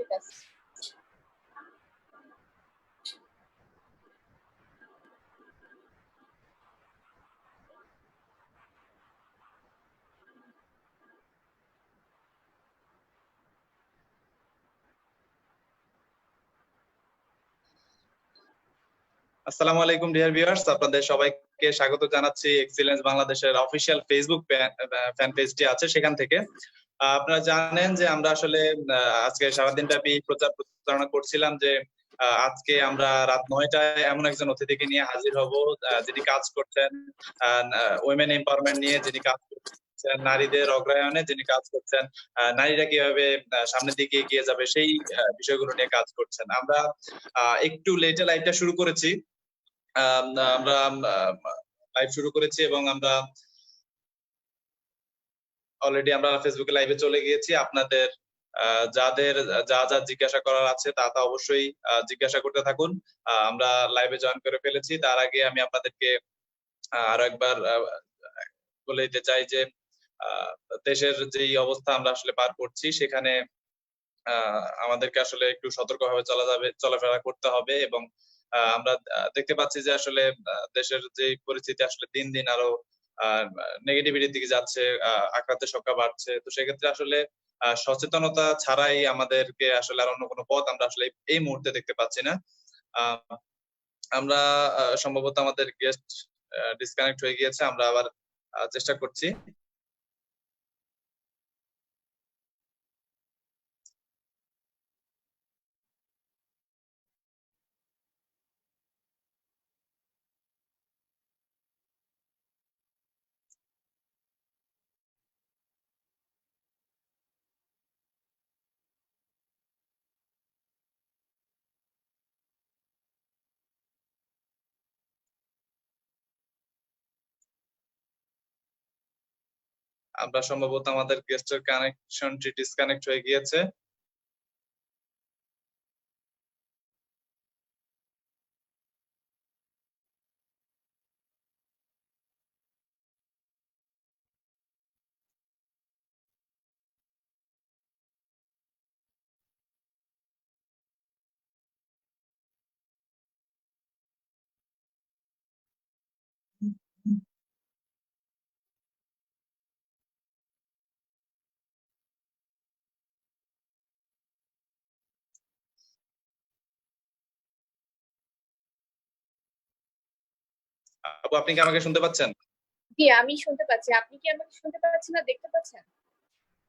হইতাছে। আসসালামু আলাইকুম ডিয়ার ভিউয়ার্স, আপনাদের সবাইকে স্বাগত জানাচ্ছি এক্সিলেন্স বাংলাদেশের অফিসিয়াল ফেসবুক ফ্যান পেজটি আছে সেখান থেকে। আপনারা জানেন যে আমরা আসলে আজকে সারাদিন ব্যাপী প্রচারণা করছিলাম যে আজকে আমরা রাত 9টায় এমন একজন অতিথিকে নিয়ে হাজির হব যিনি কাজ করছেন উইমেন এম্পাওয়ারমেন্ট নিয়ে, যিনি কাজ করছেন নারীদের অগ্রহায়ণে, যিনি কাজ করছেন নারীরা কিভাবে সামনের দিকে এগিয়ে যাবে সেই বিষয়গুলো নিয়ে কাজ করছেন। আমরা একটু লেটে লাইভটা শুরু করেছি, আমরা লাইভ শুরু করেছি এবং আমরা অলরেডি আমরা ফেসবুকে লাইভে চলে গিয়েছি। আপনাদের যাদের যা যা জিজ্ঞাসা করার আছে তা তা অবশ্যই জিজ্ঞাসা করতে থাকুন। আমরা লাইভে জয়েন করে ফেলেছি। তার আগে আমি আপনাদেরকে আরো একবার বলে দিতে চাই যে দেশের যে অবস্থা আমরা আসলে পার করছি সেখানে আমাদেরকে আসলে একটু সতর্কভাবে চলাফেরা করতে হবে এবং আমরা দেখতে পাচ্ছি যে আসলে দেশের যে পরিস্থিতি আসলে দিন দিন আরো নেগেটিভিটির দিকে যাচ্ছে, আক্রান্তের সংখ্যা বাড়ছে। তো সেক্ষেত্রে আসলে সচেতনতা ছাড়াই আমাদেরকে আসলে আর অন্য কোনো পথ আমরা আসলে এই মুহূর্তে দেখতে পাচ্ছি না। আমরা সম্ভবত আমাদের গেস্ট ডিসকানেক্ট হয়ে গিয়েছে, আমরা আবার চেষ্টা করছি। আমরা সম্ভবত আমাদের গেস্টের কানেকশনটি ডিসকানেক্ট হয়ে গিয়েছে। আপু, আপনি কি আমাকে শুনতে পাচ্ছেন? জি, আমি শুনতে পাচ্ছি। আপনি কি আমাকে শুনতে পাচ্ছেন না দেখতে পাচ্ছেন?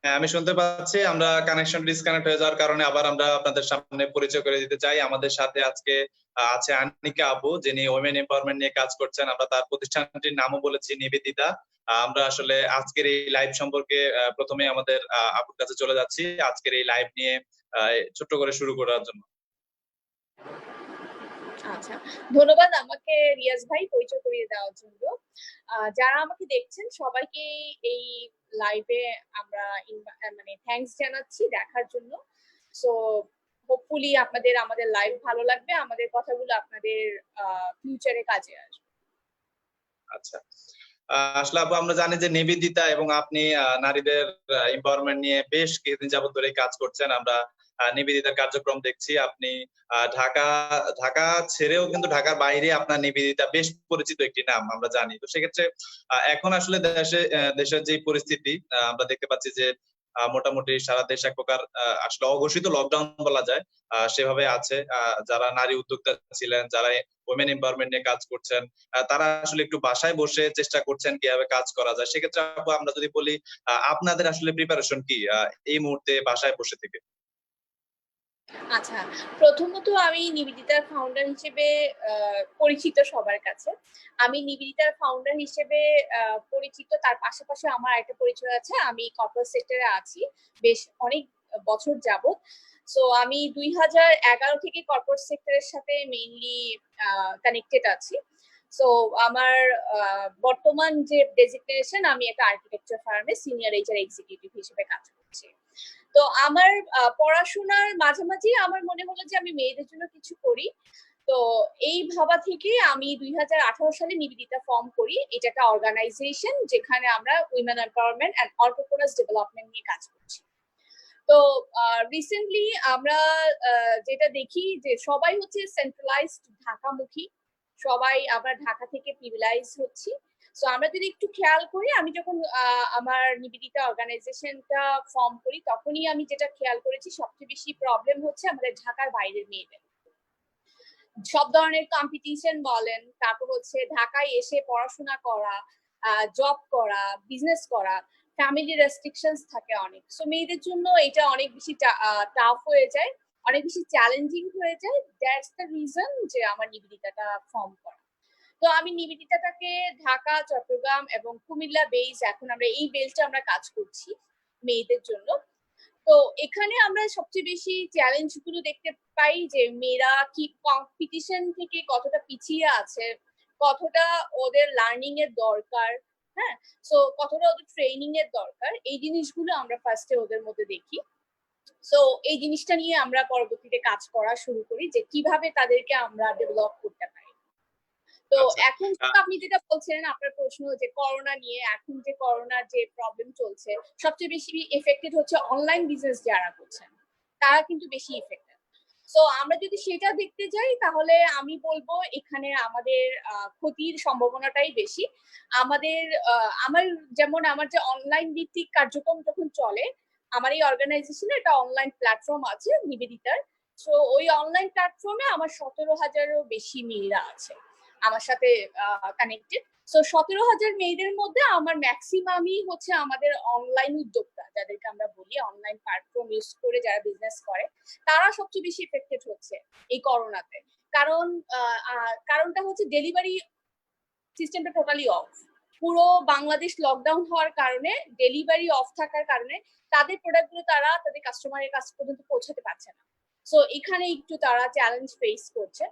হ্যাঁ, আমি শুনতে পাচ্ছি। আমরা কানেকশন ডিসকানেক্ট হয়ে যাওয়ার কারণে আবার আমরা আপনাদের সামনে পরিচয় করে দিতে চাই। আমাদের সাথে আজকে আছে আনিকা আপু, যিনি ওমেন এম্পাওয়ারমেন্ট নিয়ে কাজ করছেন। আমরা তার প্রতিষ্ঠানটির নামও বলেছি নিবেদিতা। আমরা আসলে আজকের এই লাইভ সম্পর্কে প্রথমে আমাদের আপুর কাছে চলে যাচ্ছি আজকের এই লাইভ নিয়ে ছোট্ট করে শুরু করার জন্য। আচ্ছা, ধন্যবাদ আমাকে রিয়াজ ভাই পরিচয় করিয়ে দেওয়ার জন্য। যারা আমাকে দেখছেন সবাইকে এই লাইভে আমরা মানে থ্যাঙ্কস জানাচ্ছি দেখার জন্য। সো হোপফুলি আপনাদের আমাদের লাইভ ভালো লাগবে, আমাদের কথাগুলো আপনাদের ফিউচারে কাজে আসবে। আচ্ছা, আসলে আপু আমরা জানি যে নিবেদিতা এবং আপনি নারীদের এম্পাওয়ারমেন্ট নিয়ে বেশ কিছুদিন যাবত ধরে কাজ করছেন। আমরা নিবেদিতার কার্যক্রম দেখছি। আপনি ঢাকা ঢাকা ছেড়েও কিন্তু ঢাকার বাইরে আপনার নিবেদিতা বেশ পরিচিত একটি নাম আমরা জানি। তো সেক্ষেত্রে এখন আসলে দেশের যে পরিস্থিতি আমরা দেখতে পাচ্ছি যে মোটামুটি সারা দেশ এক প্রকার আসলে অঘোষিত লকডাউন বলা যায় সেভাবে আছে। যারা নারী উদ্যোক্তা ছিলেন, যারা ওমেন এম্পাওয়ারমেন্ট নিয়ে কাজ করছেন, তারা আসলে একটু বাসায় বসে চেষ্টা করছেন কিভাবে কাজ করা যায়। সেক্ষেত্রে আমরা যদি বলি আপনাদের আসলে প্রিপারেশন কি এই মুহূর্তে বাসায় বসে থেকে? আচ্ছা, প্রথমত আমি নিবেদিতার ফাউন্ডার হিসেবে পরিচিত সবার কাছে। আমি নিবেদিতার ফাউন্ডার হিসেবে পরিচিত, তার পাশাপাশি আমার একটা পরিচয় আছে। আমি কর্পোরেট সেক্টরে আছি বেশ অনেক বছর যাবত। সো আমি 2011 থেকে কর্পোরেট সেক্টরের সাথে মেইনলি কানেক্টেড আছি। সো আমার বর্তমান যে ডেজিগনেশন, আমি একটা আর্কিটেকচার ফার্মে সিনিয়র এইচআর এক্সিকিউটিভ হিসেবে কাজ করছি। তো আমার পড়াশোনার মাঝামাঝি আমার মনে হলো যে আমি মেয়েদের জন্য কিছু করি। তো এই ভাবা থেকে আমি 2018 সালে নিবেদিতা ফর্ম করি। এটা একটা অর্গানাইজেশন যেখানে আমরা women empowerment and entrepreneurs development নিয়ে কাজ করছি। তো রিসেন্টলি আমরা যেটা দেখি যে সবাই হচ্ছে সেন্ট্রালাইজড ঢাকামুখী, সবাই আমরা ঢাকা থেকে প্রিভিলাইজ হচ্ছি। সো আমরা যদি একটু খেয়াল করি, আমি যখন আমার নিবেদিতা অর্গানাইজেশনটা ফর্ম করি তখনই আমি যেটা খেয়াল করেছি সবচেয়ে বেশি প্রবলেম হচ্ছে আমাদের ঢাকার বাইরের মেয়েদের। সব ধরনের কম্পিটিশন বলেন, তারপর হচ্ছে ঢাকায় এসে পড়াশোনা করা, জব করা, বিজনেস করা, ফ্যামিলি রেস্ট্রিকশনস থাকে অনেক। সো মেয়েদের জন্য এটা অনেক বেশি টাফ হয়ে যায়, অনেক বেশি চ্যালেঞ্জিং হয়ে যায়। দ্যাটস দ্য রিজন যে আমার নিবেদিতাটা ফর্ম করা। তো আমি নিবেদিতাটাকে ঢাকা, চট্টগ্রাম এবং কুমিল্লা বেস, এখন আমরা এই বেলটা আমরা কাজ করছি মেয়েদের জন্য। তো এখানে আমরা সবচেয়ে বেশি চ্যালেঞ্জ গুলো দেখতে পাই যে মেয়েরা কি কম্পিটিশন থেকে কতটা পিছিয়ে আছে, কতটা ওদের লার্নিং এর দরকার, হ্যাঁ, সো কতটা ওদের ট্রেনিং এর দরকার, এই জিনিসগুলো আমরা ফার্স্টে ওদের মধ্যে দেখি। সো এই জিনিসটা নিয়ে আমরা পরবর্তীতে কাজ করা শুরু করি যে কিভাবে তাদেরকে আমরা ডেভেলপ করতে পারি। তো এখন আপনি যেটা বলছেন আপনার প্রশ্ন যে করোনা নিয়ে, এখন যে করোনার যে প্রবলেম চলছে, সবচেয়ে বেশি এফেক্টেড হচ্ছে অনলাইন বিজনেস যারা করছেন, তারা কিন্তু বেশি এফেক্টেড। সো আমরা যদি সেটা দেখতে যাই তাহলে আমি বলবো এখানে আমাদের ক্ষতির সম্ভাবনাটাই বেশি। আমাদের আমার যে অনলাইন ভিত্তিক কার্যক্রম যখন চলে, আমার এই অর্গানাইজেশনে একটা অনলাইন প্ল্যাটফর্ম আছে নিবেদিতার। সো ওই অনলাইন প্ল্যাটফর্মে আমার 17,000-এরও বেশি মেয়েরা আছে আমার সাথে কানেক্টেড। সো 17,000 মেয়েদের মধ্যে আমার ম্যাক্সিমামই হচ্ছে আমাদের অনলাইন উদ্যোক্তা, যাদেরকে আমরা বলি অনলাইন প্ল্যাটফর্ম ইউজ করে যারা বিজনেস করে, তারা সবচেয়ে বেশি এফেক্টেড হচ্ছে এই করোনাতে। কারণটা হচ্ছে ডেলিভারি সিস্টেমটা টোটালি অফ। পুরো বাংলাদেশ লকডাউন হওয়ার কারণে, ডেলিভারি অফ থাকার কারণে তাদের প্রোডাক্টগুলো তারা তাদের কাস্টমারের কাছ পর্যন্ত পৌঁছাতে পারছে না। সো এখানে একটু তারা চ্যালেঞ্জ ফেস করছে।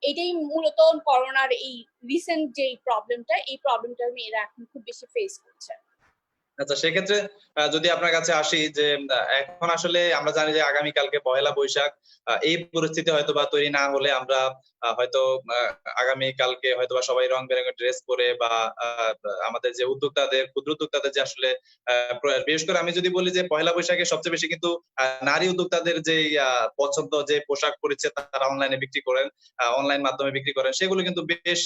এটাই মূলত করোনার এই রিসেন্ট যে প্রবলেমটা, এই প্রবলেমটা মেয়েরা এখন খুব বেশি ফেস করছে। আচ্ছা, সেক্ষেত্রে যদি আপনার কাছে আসি যে এখন আসলে আমরা জানি যে আগামীকালকে পহেলা বৈশাখ, এই পরিস্থিতি হয়তোবা তৈরি না হলে আমরা হয়তো আগামীকালকে হয়তোবা সবাই রং বেরঙের ড্রেস পরে বা আমাদের যে উদ্যোক্তাদের, ক্ষুদ্র উদ্যোক্তাদের যে আসলে বিশেষ করে আমি যদি বলি যে পহেলা বৈশাখে সবচেয়ে বেশি কিন্তু নারী উদ্যোক্তাদের যে পছন্দ যে পোশাক পরিচ্ছদ তারা অনলাইনে বিক্রি করেন, অনলাইন মাধ্যমে বিক্রি করেন, সেগুলো কিন্তু বেশ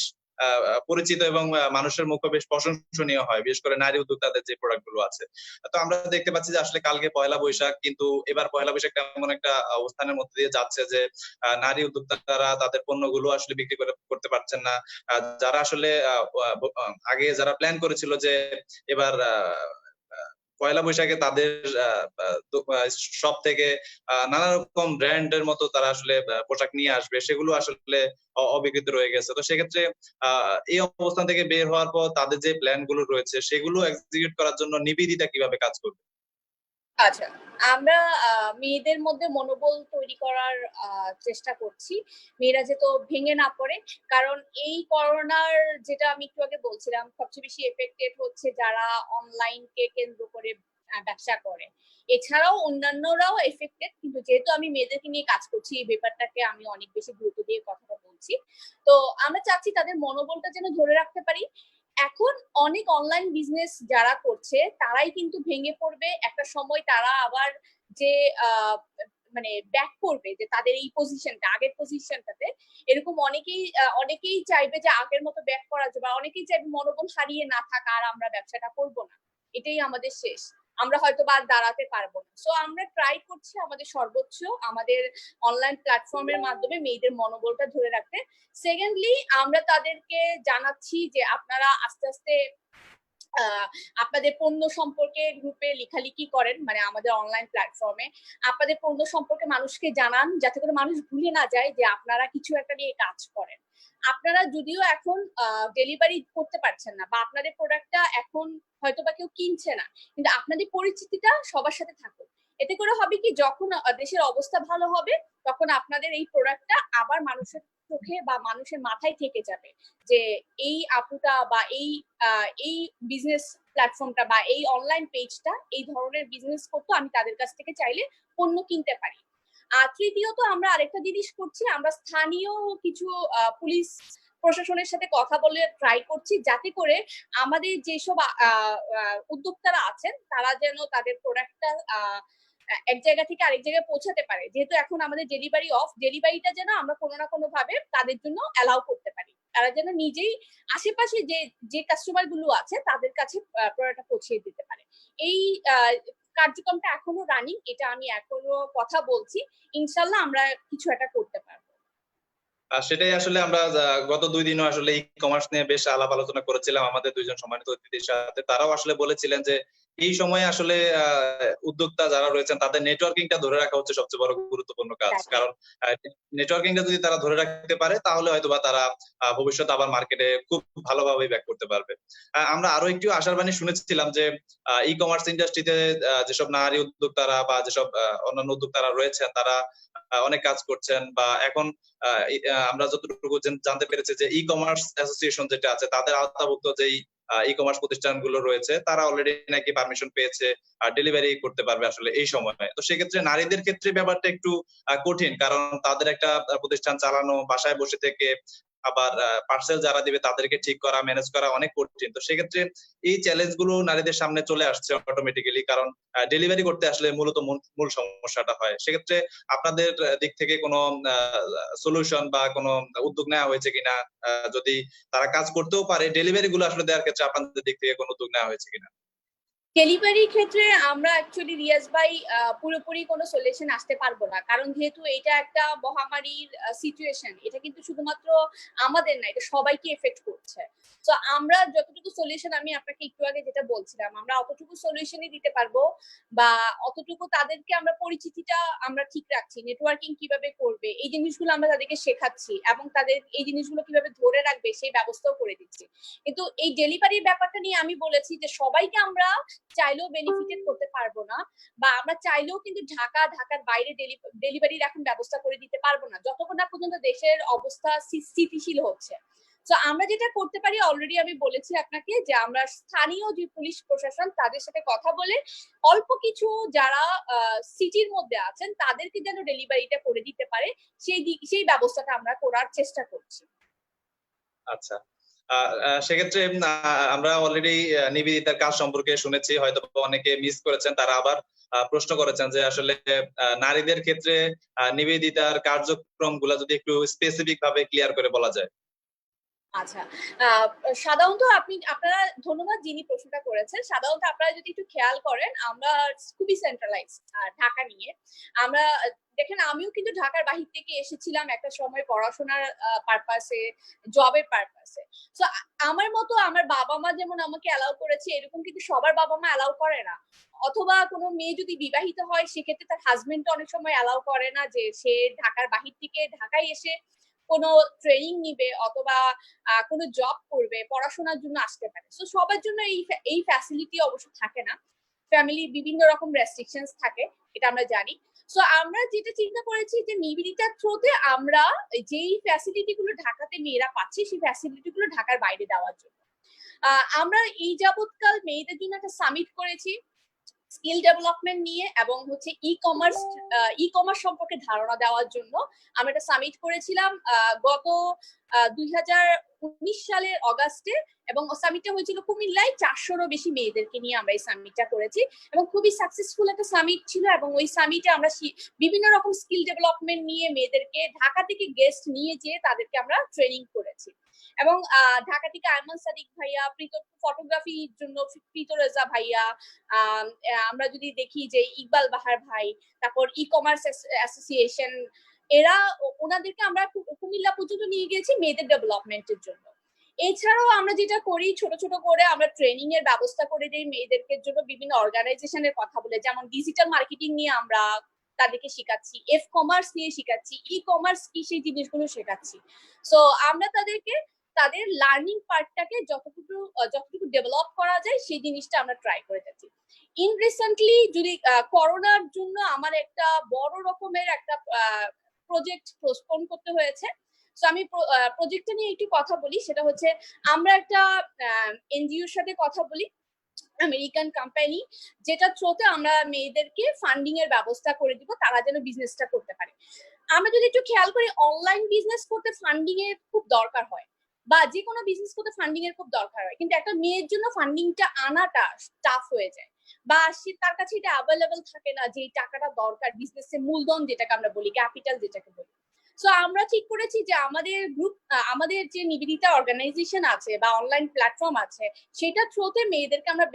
পরিচিত এবং মানুষের মুখে বেশ প্রশংসনীয় হয়, বিশেষ করে নারী উদ্যোক্তাদের যে প্রোডাক্ট গুলো আছে। তো আমরা দেখতে পাচ্ছি যে আসলে কালকে পয়লা বৈশাখ, কিন্তু এবার পয়লা বৈশাখ এমন একটা অবস্থানের মধ্যে দিয়ে যাচ্ছে যে নারী উদ্যোক্তারা তাদের পণ্যগুলো আসলে বিক্রি করতে পারছেন না। যারা আসলে আগে যারা প্ল্যান করেছিল যে এবার পয়লা বৈশাখে তাদের সব থেকে নানা রকম ব্র্যান্ডের মতো তারা আসলে পোশাক নিয়ে আসবে, সেগুলো আসলে অবিকৃত রয়ে গেছে। তো সেক্ষেত্রে এই অবস্থান থেকে বের হওয়ার পর তাদের যে প্ল্যান গুলো রয়েছে সেগুলো এক্সিকিউট করার জন্য নিবেদিতা কিভাবে কাজ করবে? আচ্ছা, আমরা মেয়েদের মধ্যে মনোবল তৈরি করার চেষ্টা করছি, মেয়েরা যেন ভেঙে না পড়ে। কারণ এই করোনার, যেটা আমি একটু আগে বলছিলাম, সবচেয়ে বেশি এফেক্টেড হচ্ছে যারা অনলাইনকে কেন্দ্র করে ব্যবসা করে। এছাড়াও অন্যান্যরাও এফেক্টেড, কিন্তু যেহেতু আমি মেয়েদেরকে নিয়ে কাজ করছি, এই ব্যাপারটাকে আমি অনেক বেশি গুরুত্ব দিয়ে কথাটা বলছি। তো আমরা চাচ্ছি তাদের মনোবলটা যেন ধরে রাখতে পারি। এখন অনেক অনলাইন বিজনেস যারা করছে তারাই কিন্তু ভেঙে পড়বে একটা সময়, তারা আবার যে মানে ব্যাক করবে, যে তাদের এই পজিশনটা, আগের পজিশনটাতে, এরকম অনেকেই চাইবে যে আগের মতো ব্যাক করা যাবে, বা অনেকেই চাইবে মনোবল হারিয়ে না থাকা, আর আমরা ব্যবসাটা করব না, এটাই আমাদের শেষ, আমরা হয়তো বা দাঁড়াতে পারবো না। সো আমরা ট্রাই করছি আমাদের সর্বোচ্চ আমাদের অনলাইন প্ল্যাটফর্মের মাধ্যমে মেয়েদের মনোবলটা ধরে রাখতে। সেকেন্ডলি, আমরা তাদেরকে জানাচ্ছি যে আপনারা আস্তে আস্তে আপনাদের পণ্য সম্পর্কে গ্রুপে লেখালেখি করেন, মানে আমাদের অনলাইন প্ল্যাটফর্মে আপনাদের পণ্য সম্পর্কে মানুষকে জানান, যাতে করে মানুষ ভুলে না যায় যে আপনারা কিছু একটা নিয়ে কাজ করেন। আপনারা যদিও এখন ডেলিভারি করতে পারছেন না, বা আপনাদের প্রোডাক্টটা এখন হয়তো বা কেউ কিনছে না, কিন্তু আপনাদের পরিচিতিটা সবার সাথে থাকুক। এতে করে হবে কি, যখন দেশের অবস্থা ভালো হবে তখন আপনাদের এই প্রোডাক্টটা আবার মানুষের চোখে বা মানুষের মাথায় থেকে যাবে, যে এই আপুটা বা এই বিজনেস প্ল্যাটফর্মটা বা এই অনলাইন পেজটা এই ধরনের বিজনেস করতো, আমি তাদের কাছ থেকে চাইলে পণ্য কিনতে পারি। আর তৃতীয়ত, আমরা আরেকটা জিনিস করছি, আমরা স্থানীয় কিছু পুলিশ প্রশাসনের সাথে কথা বলে ট্রাই করছি, যাতে করে আমাদের যেসব উদ্যোক্তারা আছেন তারা যেন তাদের প্রোডাক্টটা এক জায়গা থেকে আরেক জায়গায় পৌঁছাতে পারে, যেহেতু এখন আমাদের ডেলিভারি অফ, ডেলিভারিটা যেন আমরা কোনো না কোনো ভাবে তাদের জন্য অ্যালাউ করতে পারি, তারা যেন নিজেই আশেপাশে যে যে কাস্টমার গুলো আছে তাদের কাছে প্রোডাক্টটা পৌঁছে দিতে পারে। এই কার্যক্রমটা এখনো রানিং, এটা আমি এখনো কথা বলছি, ইনশাল্লাহ আমরা কিছু একটা করতে পারবো। সেটাই আসলে আমরা গত 2 দিনও আসলে ই কমার্স নিয়ে বেশ আলাপ আলোচনা করেছিলাম আমাদের দুইজন সম্মানিত অতিথির সাথে। তারাও আসলে বলেছিলেন যে এই সময়ে আসলে উদ্যোক্তা যারা রয়েছেন তাদের নেটওয়ার্কিংটা ধরে রাখা হচ্ছে সবচেয়ে বড় গুরুত্বপূর্ণ কাজ। কারণ নেটওয়ার্কিংটা যদি তারা ধরে রাখতে পারে তাহলে হয়তোবা তারা ভবিষ্যতে আবার মার্কেটে খুব ভালোভাবে ব্যাক করতে পারবে। আমরা আরো একটু আশার বাণী শুনেছিলাম যে ই কমার্স ইন্ডাস্ট্রিতে যেসব নারী উদ্যোক্তারা বা যেসব অন্যান্য উদ্যোক্তারা রয়েছেন তারা অনেক কাজ করছেন, বা এখন আমরা যতটুকু জানতে পেরেছি যে ই কমার্স অ্যাসোসিয়েশন যেটা আছে তাদের আওতাভুক্ত যেই ই কমার্স প্রতিষ্ঠানগুলো রয়েছে তারা অলরেডি নাকি পারমিশন পেয়েছে ডেলিভারি করতে পারবে আসলে এই সময়ে। তো সেক্ষেত্রে নারীদের ক্ষেত্রে ব্যাপারটা একটু কঠিন, কারণ তাদের একটা প্রতিষ্ঠান চালানো, বাসায় বসে থেকে আবার পার্সেল যারা দিবে তাদেরকে ঠিক করা, ম্যানেজ করা অনেক কঠিন। তো সেক্ষেত্রে এই চ্যালেঞ্জ গুলো নারীদের সামনে চলে আসছে অটোমেটিক্যালি, কারণ ডেলিভারি করতে আসলে মূলত মূল সমস্যাটা হয়। সেক্ষেত্রে আপনাদের দিক থেকে কোনো সলিউশন বা কোনো উদ্যোগ নেওয়া হয়েছে কিনা, যদি তারা কাজ করতেও পারে ডেলিভারি গুলো আসলে দেওয়ার ক্ষেত্রে আপনাদের দিক থেকে কোনো উদ্যোগ নেওয়া হয়েছে কিনা? ডেলিভারির ক্ষেত্রে আমরা অ্যাকচুয়ালি রিয়াজ ভাই পুরোপুরি কোনো সলিউশন আসতে পারবো না, কারণ যেহেতু এটা একটা মহামারীর সিচুয়েশন, এটা কিন্তু শুধুমাত্র আমাদের না, এটা সবাইকে এফেক্ট করছে। তো আমরা যতটুকু সলিউশন, আমি আপনাকে একটু আগে যেটা বলছিলাম, আমরা অতটুকু সলিউশনই দিতে পারবো, বা অতটুকু তাদেরকে আমরা পরিচিতিটা আমরা ঠিক রাখছি, নেটওয়ার্কিং কিভাবে করবে এই জিনিসগুলো আমরা তাদেরকে শেখাচ্ছি, এবং তাদের এই জিনিসগুলো কিভাবে ধরে রাখবে সেই ব্যবস্থাও করে দিচ্ছি। কিন্তু এই ডেলিভারির ব্যাপারটা নিয়ে আমি বলেছি যে সবাইকে আমরা চাইলেও বেনিফিটেড করতে পারবো না, বা আমরা চাইলেও কিন্তু ঢাকার বাইরে ডেলিভারির এখন ব্যবস্থা করে দিতে পারবো না যতক্ষণ না পর্যন্ত দেশের অবস্থা স্থিতিশীল হচ্ছে। তো আমরা যেটা করতে পারি, অলরেডি আমি বলেছি আপনাকে, যে আমরা স্থানীয় যে পুলিশ প্রশাসন তাদের সাথে কথা বলে অল্প কিছু যারা সিটির মধ্যে আছেন তাদেরকে যেন ডেলিভারিটা করে দিতে পারে সেই ব্যবস্থাটা আমরা করার চেষ্টা করছি। আচ্ছা, সেক্ষেত্রে আমরা অলরেডি নিবেদিতার কাজ সম্পর্কে শুনেছি, হয়তো অনেকে মিস করেছেন, তারা আবার প্রশ্ন করেছেন যে আসলে নারীদের ক্ষেত্রে নিবেদিতার কার্যক্রম গুলা যদি একটু স্পেসিফিক ভাবে ক্লিয়ার করে বলা যায়। আচ্ছা, সাধারণত আপনারা ধন্যবাদ যিনি প্রশ্নটা করেছেন। সাধারণত আপনারা যদি একটু খেয়াল করেন, আমরা খুবই সেন্ট্রালাইজ ঢাকা নিয়ে। আমরা দেখেন, আমিও কিন্তু ঢাকার বাহির থেকে এসেছিলাম একটা সময় পড়াশোনার পারপাসে, জবের পারপাসে। তো আমার মতো আমার বাবা মা যেমন আমাকে অ্যালাউ করেছে, এরকম কিন্তু সবার বাবা মা অ্যালাউ করে না। অথবা কোনো মেয়ে যদি বিবাহিত হয় সেক্ষেত্রে তার হাজবেন্ড অনেক সময় অ্যালাউ করে না যে সে ঢাকার বাহির থেকে ঢাকায় এসে কোনো ট্রেনিং নিবে অথবা কোনো জব করবে, পড়াশোনার জন্য আসতে পারে। তো সবার জন্য এই ফ্যাসিলিটি অবশ্য থাকে না, ফ্যামিলির বিভিন্ন রকম রেস্ট্রিকশনস থাকে, এটা আমরা জানি। সো আমরা যেটা চিন্তা করেছি যে নিবেদিতার থ্রুতে আমরা যেই ফ্যাসিলিটি গুলো ঢাকাতে মেয়েরা পাচ্ছে সেই ফ্যাসিলিটি গুলো ঢাকার বাইরে দেওয়ার জন্য আমরা এই যাবৎকাল মেয়েদের জন্য একটা সামিট করেছি স্কিল ডেভেলপমেন্ট নিয়ে, এবং হচ্ছে ই কমার্স সম্পর্কে ধারণা দেওয়ার জন্য আমরা একটা সামিট করেছিলাম গত 2019 সালের অগাস্টে, এবং সামিটটা হয়েছিল কুমিল্লায়। 400-রও বেশি মেয়েদেরকে নিয়ে আমরা এই সামিটটা করেছি, এবং খুবই সাকসেসফুল একটা সামিট ছিল। এবং ওই সামিটে আমরা বিভিন্ন রকম স্কিল ডেভেলপমেন্ট নিয়ে মেয়েদেরকে ঢাকা থেকে গেস্ট নিয়ে যেয়ে তাদেরকে আমরা ট্রেনিং করেছি। এবং ঢাকা থেকে আয়মান সাদিক ভাইয়া, ফটোগ্রাফির জন্য প্রীত রেজা ভাইয়া, আমরা যদি দেখি যে ইকবাল বাহার ভাই, তারপর ই কমার্স অ্যাসোসিয়েশন, এরা ওনাদেরকে আমরা কুমিল্লা পর্যন্ত নিয়ে গিয়েছি মেয়েদের ডেভেলপমেন্টের জন্য। এছাড়াও আমরা যেটা করি, ছোট ছোট করে আমরা ট্রেনিং এর ব্যবস্থা করে দিই মেয়েদেরকে জন্য, বিভিন্ন অর্গানাইজেশনের কথা বলে, যেমন ডিজিটাল মার্কেটিং নিয়ে আমরা তাদেরকে শেখাচ্ছি, এফ কমার্স নিয়ে শেখাচ্ছি, ই কমার্স কি সেই জিনিসগুলো শেখাচ্ছি। সো আমরা তাদের লার্নিং পার্টটাকে যতটুকু ডেভেলপ করা যায় সেই জিনিসটা আমরা ট্রাই করে যাচ্ছি। ইন রিসেন্টলি যদি করোনার জন্য আমার একটা বড় রকমের একটা প্রজেক্ট পোস্টপোন করতে হয়েছে। সো আমি প্রজেক্টটা নিয়ে একটু কথা বলি, সেটা হচ্ছে আমরা একটা এনজিওর সাথে কথা বলি, আমেরিকান কোম্পানি, যেটা থ্রুতে আমরা মেয়েদেরকে ফান্ডিং এর ব্যবস্থা করে দিব, তারা যেন বিজনেসটা করতে পারে। আমরা যদি একটু খেয়াল করি, অনলাইন বিজনেস করতে ফান্ডিং এর খুব দরকার হয়, বা যে কোনো বিজনেস করতে ফান্ডিং এর খুব দরকার হয়, কিন্তু একটা মেয়ের জন্য ফান্ডিংটা আনাটা টাফ হয়ে যায়। বা তার কাছে এটা অ্যাভেলেবল থাকে না, যে টাকাটা দরকার বিজনেসে, মূলধন যেটাকে আমরা বলি, ক্যাপিটাল যেটাকে বলি। সো আমরা ঠিক করেছি যে আমাদের গ্রুপ, আমাদের যে নিবেদিতা অর্গানাইজেশন আছে বা অনলাইন প্ল্যাটফর্ম আছে, সেটা থ্রুতে মেয়েদেরকে আমরা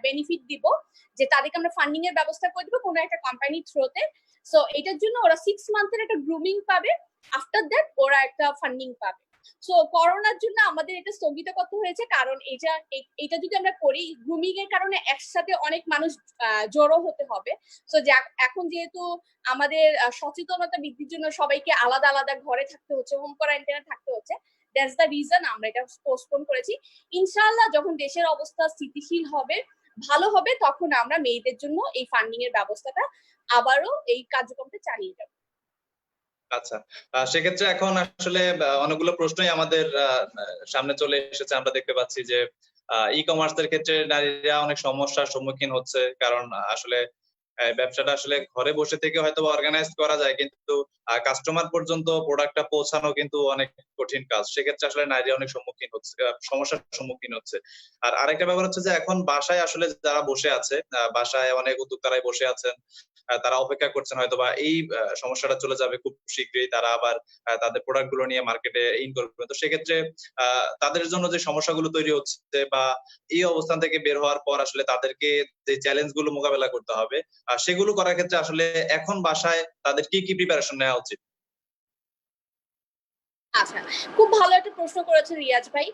বেনিফিট দিব, যে তাদেরকে আমরা ফান্ডিং এর ব্যবস্থা করে দিব কোনো একটা কোম্পানির থ্রুতে। সো এটার জন্য ওরা 6 মান্থের একটা গ্রুমিং পাবে, আফটার দ্যাট ওরা একটা ফান্ডিং পাবে। সো করোনার জন্য আমাদের এটা স্থগিত করতে হয়েছে, কারণ এটা যদি আমরা করি, গ্রুমিং এর কারণে একসাথে অনেক মানুষ জড়ো হতে হবে। সো এখন যেহেতু আমাদের সচেতনতা বৃদ্ধির জন্য সবাইকে আলাদা আলাদা ঘরে থাকতে হচ্ছে, হোম কোয়ারেন্টাইনে থাকতে হচ্ছে, দ্যাটস দ্য রিজন আমরা এটা পোস্টপোন করেছি। ইনশাআল্লাহ যখন দেশের অবস্থা স্থিতিশীল হবে, ভালো হবে, তখন আমরা মেয়েদের জন্য এই ফান্ডিং এর ব্যবস্থাটা আবারও এই কার্যক্রমটা চালিয়ে যাব। আচ্ছা, সেক্ষেত্রে এখন আসলে অনেকগুলো প্রশ্নই আমাদের সামনে চলে এসেছে। আমরা দেখতে পাচ্ছি যে ই কমার্সের ক্ষেত্রে নারীরা অনেক সমস্যার সম্মুখীন হচ্ছে, কারণ আসলে ব্যবসাটা আসলে ঘরে বসে থেকে হয়তো অর্গানাইজ করা যায়, কিন্তু কাস্টমার পর্যন্ত প্রোডাক্টটা পৌঁছানো কিন্তু অনেক কঠিন কাজ। সেক্ষেত্রে আসলে নারীরা অনেক সম্মুখীন হচ্ছে, সমস্যার সম্মুখীন হচ্ছে। আর আরেকটা ব্যাপার হচ্ছে যে এখন বাসায় আসলে যারা বসে আছে, বাসায় অনেক উদ্যোক্তারাই বসে আছেন, তারা অপেক্ষা করছেন হয়তোবা এই সমস্যাটা চলে যাবে খুব শীঘ্রই, তারা আবার তাদের প্রোডাক্ট গুলো নিয়ে মার্কেটে ইন করবে। তো সেক্ষেত্রে তাদের জন্য যে সমস্যাগুলো তৈরি হচ্ছে বা এই অবস্থান থেকে বের হওয়ার পর আসলে তাদেরকে যে চ্যালেঞ্জ গুলো মোকাবেলা করতে হবে, সেগুলো করার ক্ষেত্রে আসলে এখন বাসায় তাদের কি কি প্রিপারেশন নেওয়া উচিত? আচ্ছা, খুব ভালো একটা প্রশ্ন করেছেন রিয়াজ ভাই।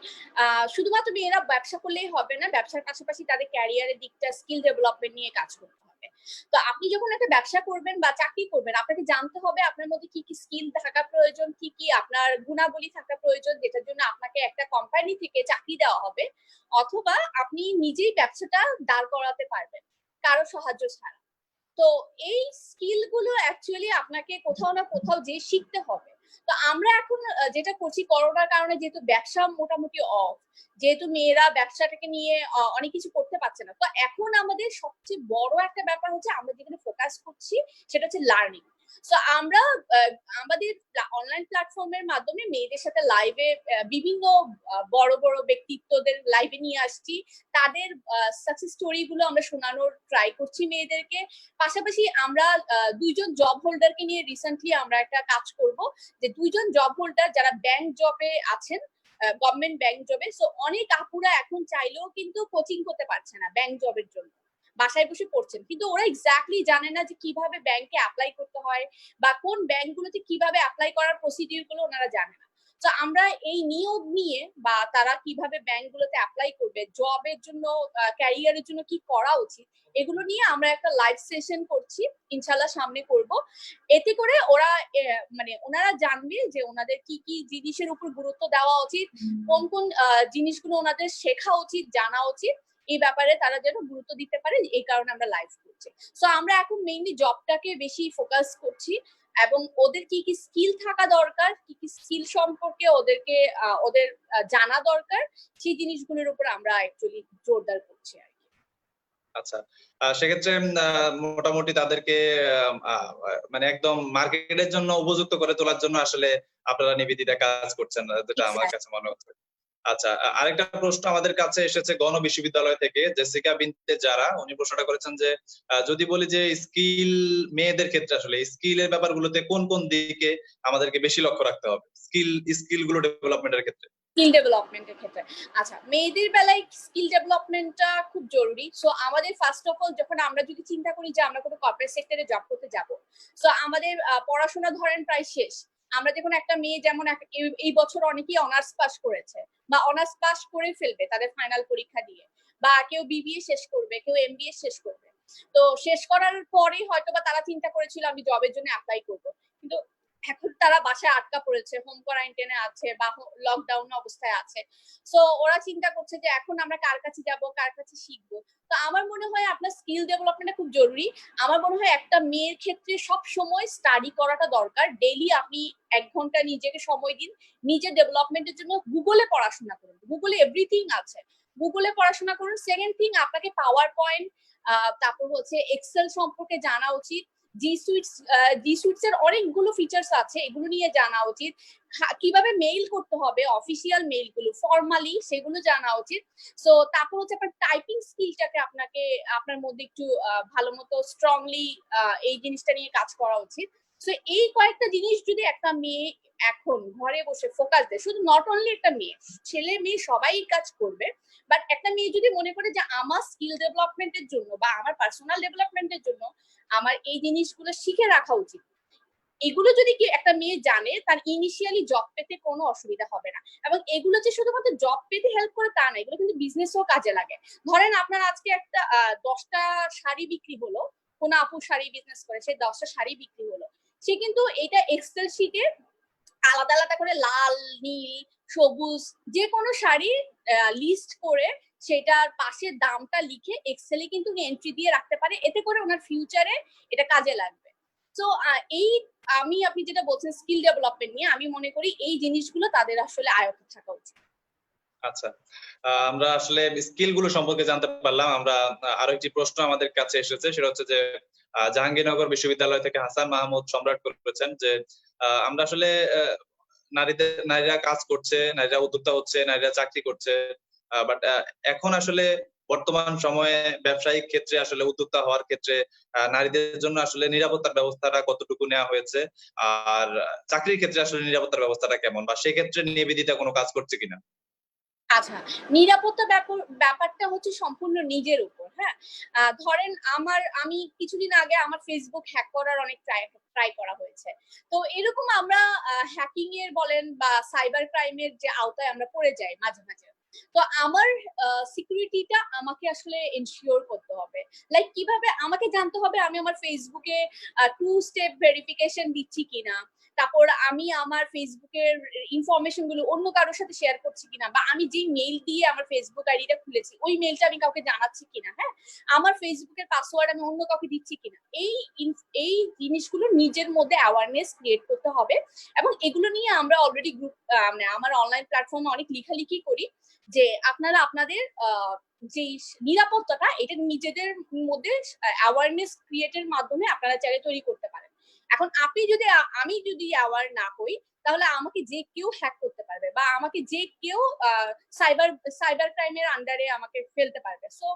শুধুমাত্র মেয়েরা ব্যবসা করলেই হবে না, ব্যবসার পাশাপাশি তাদের ক্যারিয়ারের দিকটা, স্কিল ডেভেলপমেন্ট নিয়ে কাজ করতে হবে। তো আপনি যখন একটা ব্যবসা করবেন বা চাকরি করবেন, আপনাকে জানতে হবে আপনার মধ্যে কি কি স্কিল থাকা প্রয়োজন, কি কি আপনার গুণাবলী থাকা প্রয়োজন, যেটার জন্য আপনাকে একটা কোম্পানি থেকে চাকরি দেওয়া হবে, অথবা আপনি নিজেই ব্যবসাটা দাঁড় করাতে পারবেন কারো সাহায্য ছাড়া। তো এই স্কিল গুলো অ্যাকচুয়ালি আপনাকে কোথাও না কোথাও যে শিখতে হবে। তো আমরা এখন যেটা করছি, করোনার কারণে যেহেতু ব্যবসা মোটামুটি অফ, যেহেতু মেয়েরা ব্যবসাটাকে নিয়ে অনেক কিছু করতে পারছে না, তো এখন আমাদের সবচেয়ে বড় একটা ব্যাপার হচ্ছে আমরা যেখানে ফোকাস করছি সেটা হচ্ছে লার্নিং। তো আমরা আমাদের অনলাইন প্ল্যাটফর্মের মাধ্যমে মেয়েদের সাথে লাইভে বিভিন্ন বড় বড় ব্যক্তিত্বদের লাইভে নিয়ে আসছি, তাদের সাকসেস স্টোরি গুলো আমরা শোনানোর ট্রাই করছি মেয়েদেরকে। পাশাপাশি আমরা 2 জন জব হোল্ডারকে নিয়ে রিসেন্টলি আমরা একটা কাজ করব, যে 2 জন জব হোল্ডার যারা ব্যাংক জবে আছেন, গভর্নমেন্ট ব্যাংক জবে। সো অনেক আপুরা এখন চাইলেও কিন্তু কোচিং করতে পারছে না ব্যাংক জবের জন্য, বাসায় বসে পড়ছেন, কিন্তু ওরা এক্স্যাক্টলি জানে না যে কিভাবে ব্যাংকে অ্যাপ্লাই করতে হয় বা কোন ব্যাংকগুলোতে কিভাবে অ্যাপ্লাই করার প্রসিডিউর গুলো ওনারা জানে না। তো আমরা এই নিয়োগ নিয়ে বা তারা কিভাবে ব্যাংকগুলোতে অ্যাপ্লাই করবে, জবের জন্য, ক্যারিয়ারের জন্য কি করা উচিত, এগুলো নিয়ে আমরা একটা লাইভ সেশন করছি, ইনশাল্লাহ সামনে করব। এতে করে ওরা মানে ওনারা জানবে যে ওনাদের কি কি জিনিসের উপর গুরুত্ব দেওয়া উচিত, কোন কোন জিনিসগুলো ওনাদের শেখা উচিত, জানা উচিত, এই ব্যাপারে তারা যেন গুরুত্ব দিতে পারে, এই কারণে আমরা লাইভ করছি। সো আমরা এখন মেইনলি জবটাকে বেশি ফোকাস করছি, এবং ওদের কি কি স্কিল থাকা দরকার, কি কি স্কিল সম্পর্কে ওদেরকে ওদের জানা দরকার, সেই জিনিসগুলোর উপর আমরা অ্যাকচুয়ালি জোরদার করছি আর কি। আচ্ছা, সেক্ষেত্রে মোটামুটি তাদেরকে মানে একদম মার্কেটের জন্য উপযুক্ত করে তোলার জন্য আসলে আপনারা নিবেদিতা কাজ করছেন, যেটা আমার কাছে মনে হচ্ছে। আচ্ছা, আরেকটা প্রশ্ন আমাদের কাছে এসেছে গণ বিশ্ববিদ্যালয় থেকে, জেসিকা বিনতে যারা, উনি প্রশ্নটা করেছেন যে যদি বলি যে স্কিল মেয়েদের ক্ষেত্রে আসলে স্কিলের ব্যাপারগুলোতে কোন কোন দিকে আমাদেরকে বেশি লক্ষ্য রাখতে হবে স্কিল গুলো ডেভেলপমেন্টের ক্ষেত্রে? স্কিল ডেভেলপমেন্টের ক্ষেত্রে, আচ্ছা, মেয়েদের বেলায় স্কিল ডেভেলপমেন্টটা খুব জরুরি। সো আমাদের ফার্স্ট অফ অল যখন আমরা যদি চিন্তা করি যে আমরা কোনো কর্পোরেট সেক্টরে জব করতে যাব, সো আমাদের পড়াশোনা ধরেন প্রায় শেষ। আমরা যখন একটা মেয়ে, যেমন এই বছর অনেকেই অনার্স পাস করেছে বা অনার্স পাস করে ফেলবে তাদের ফাইনাল পরীক্ষা দিয়ে, বা কেউ বিবিএ শেষ করবে, কেউ এমবিএ শেষ করবে। তো শেষ করার পরে হয়তো বা তারা চিন্তা করেছিল আমি জবের জন্য অ্যাপ্লাই করব, কিন্তু এখন তারা বাসায় আটকা পড়েছে, হোম কোয়ারেন্টাইনে আছে বা লকডাউন অবস্থায় আছে। সো ওরা চিন্তা করছে যে এখন আমরা কার কাছে যাব, কার কাছে শিখবো। তো আমার মনে হয় আপনার স্কিল ডেভেলপমেন্টটা খুব জরুরি। আমার মনে হয় একটা মেয়ের ক্ষেত্রে সব সময় স্টাডি করাটা দরকার। ডেইলি আপনি 1 ঘন্টা নিজেকে সময় দিন, নিজের ডেভেলপমেন্টের জন্য গুগলে পড়াশোনা করুন, গুগলে এভরিথিং আছে, গুগলে পড়াশোনা করুন। সেকেন্ড থিং, আপনাকে পাওয়ার পয়েন্ট, তারপর হচ্ছে এক্সেল সম্পর্কে জানা উচিত, জি সুইটস এর অনেকগুলো ফিচার্স আছে, এগুলো নিয়ে জানা উচিত। কিভাবে মেইল করতে হবে, অফিসিয়াল মেইল গুলো ফর্মালি, সেগুলো জানা উচিত। সো তারপর হচ্ছে আপনার টাইপিং স্কিলটাকে আপনার মধ্যে একটু ভালো মতো স্ট্রংলি এই জিনিসটা নিয়ে কাজ করা উচিত। সো এই কয়েকটা জিনিস যদি একটা মেয়ে এখন ঘরে বসে ফোকাস দেয়, শুধু নট অনলি একটা মেয়ে, ছেলে মেয়ে সবাই কাজ করবে, বাট একটা মেয়ে যদি মনে করে যে আমার স্কিল ডেভেলপমেন্টের জন্য বা আমার পার্সোনাল ডেভেলপমেন্টের জন্য আমার এই জিনিসগুলো শিখে রাখা উচিত, এগুলো যদি কি একটা মেয়ে জানে, তার ইনিশিয়ালি জব পেতে কোনো অসুবিধা হবে না। এবং এগুলো যে শুধুমাত্র জব পেতে হেল্প করে তা না, এগুলো কিন্তু বিজনেসও কাজে লাগে। ধরেন আপনার আজকে একটা 10টা শাড়ি বিক্রি হলো, কোনো আপু শাড়ি বিজনেস করে, সেই 10টা শাড়ি বিক্রি হলো, সে কিন্তু এটা এক্সেল শিটে আলাদা আলাদা করে লাল, নীল, সবুজ যে কোনো শাড়ি লিস্ট করে সেটার পাশে দামটা লিখে এক্সেলে কিন্তু এন্ট্রি দিয়ে রাখতে পারে, এতে করে ওনার ফিউচারে এটা কাজে লাগবে। তো এই আপনি যেটা বলছেন স্কিল ডেভেলপমেন্ট নিয়ে, আমি মনে করি এই জিনিসগুলো তাদের আসলে আয়ত্তে থাকা উচিত। আচ্ছা, আমরা আসলে স্কিল গুলো সম্পর্কে জানতে পারলাম। আমরা আরো একটি প্রশ্ন আমাদের কাছে এসেছে, সেটা হচ্ছে যে জাহাঙ্গীরনগর বিশ্ববিদ্যালয় থেকে হাসান মাহমুদ সম্রাট করেছেন যে আমরা আসলে নারীরা কাজ করছে, নারীরা উদ্যোক্তা হচ্ছে, নারীরা চাকরি করছে, বাট এখন আসলে বর্তমান সময়ে ব্যবসায়িক ক্ষেত্রে আসলে উদ্যোক্তা হওয়ার ক্ষেত্রে নারীদের জন্য আসলে নিরাপত্তার ব্যবস্থাটা কতটুকু নেওয়া হয়েছে, আর চাকরির ক্ষেত্রে আসলে নিরাপত্তার ব্যবস্থাটা কেমন, বা সেক্ষেত্রে নিবেদিতা কোনো কাজ করছে কিনা? আচ্ছা, নিরাপত্তা ব্যাপারটা হচ্ছে সম্পূর্ণ নিজের উপর। হ্যাঁ, ধরেন আমি কিছুদিন আগে আমার ফেসবুক হ্যাক করার অনেক ট্রাই করা হয়েছে। তো এরকম আমরা হ্যাকিং এর বলেন বা সাইবার ক্রাইমের যে আওতায় আমরা পড়ে যাই মাঝে মাঝে। তো আমার সিকিউরিটিটা আমাকে আসলে এনশিওর করতে হবে। লাইক কিভাবে আমাকে জানতে হবে আমি আমার ফেসবুকে 2 স্টেপ ভেরিফিকেশন দিচ্ছি কিনা, তারপর আমি আমার ফেসবুকের ইনফরমেশন গুলো অন্য কারোর সাথে শেয়ার করছি কিনা, বা আমি যে মেইল দিয়ে আমার ফেসবুক আইডিটা খুলেছি ওই মেইলটা আমি কাউকে জানাচ্ছি কিনা, হ্যাঁ, আমার ফেসবুকের পাসওয়ার্ড আমি অন্য কাউকে দিচ্ছি কিনা, এই জিনিসগুলো নিজের মধ্যে অ্যাওয়ারনেস ক্রিয়েট করতে হবে। এবং এগুলো নিয়ে আমরা অলরেডি গ্রুপ, মানে আমার অনলাইন প্ল্যাটফর্মে অনেক লেখালেখি করি যে আপনারা আপনাদের যে নিরাপত্তাটা এটা নিজেদের মধ্যে অ্যাওয়ারনেস ক্রিয়েটের মাধ্যমে আপনারা চাইলে তৈরি করতে পারেন। এখন আমি যদি অ্যাওয়ার না হই, তাহলে আমাকে যে কেউ হ্যাক করতে পারবে বা আমাকে যে কেউ সাইবার ক্রাইমের আন্ডারে আমাকে ফেলতে পারবে। সো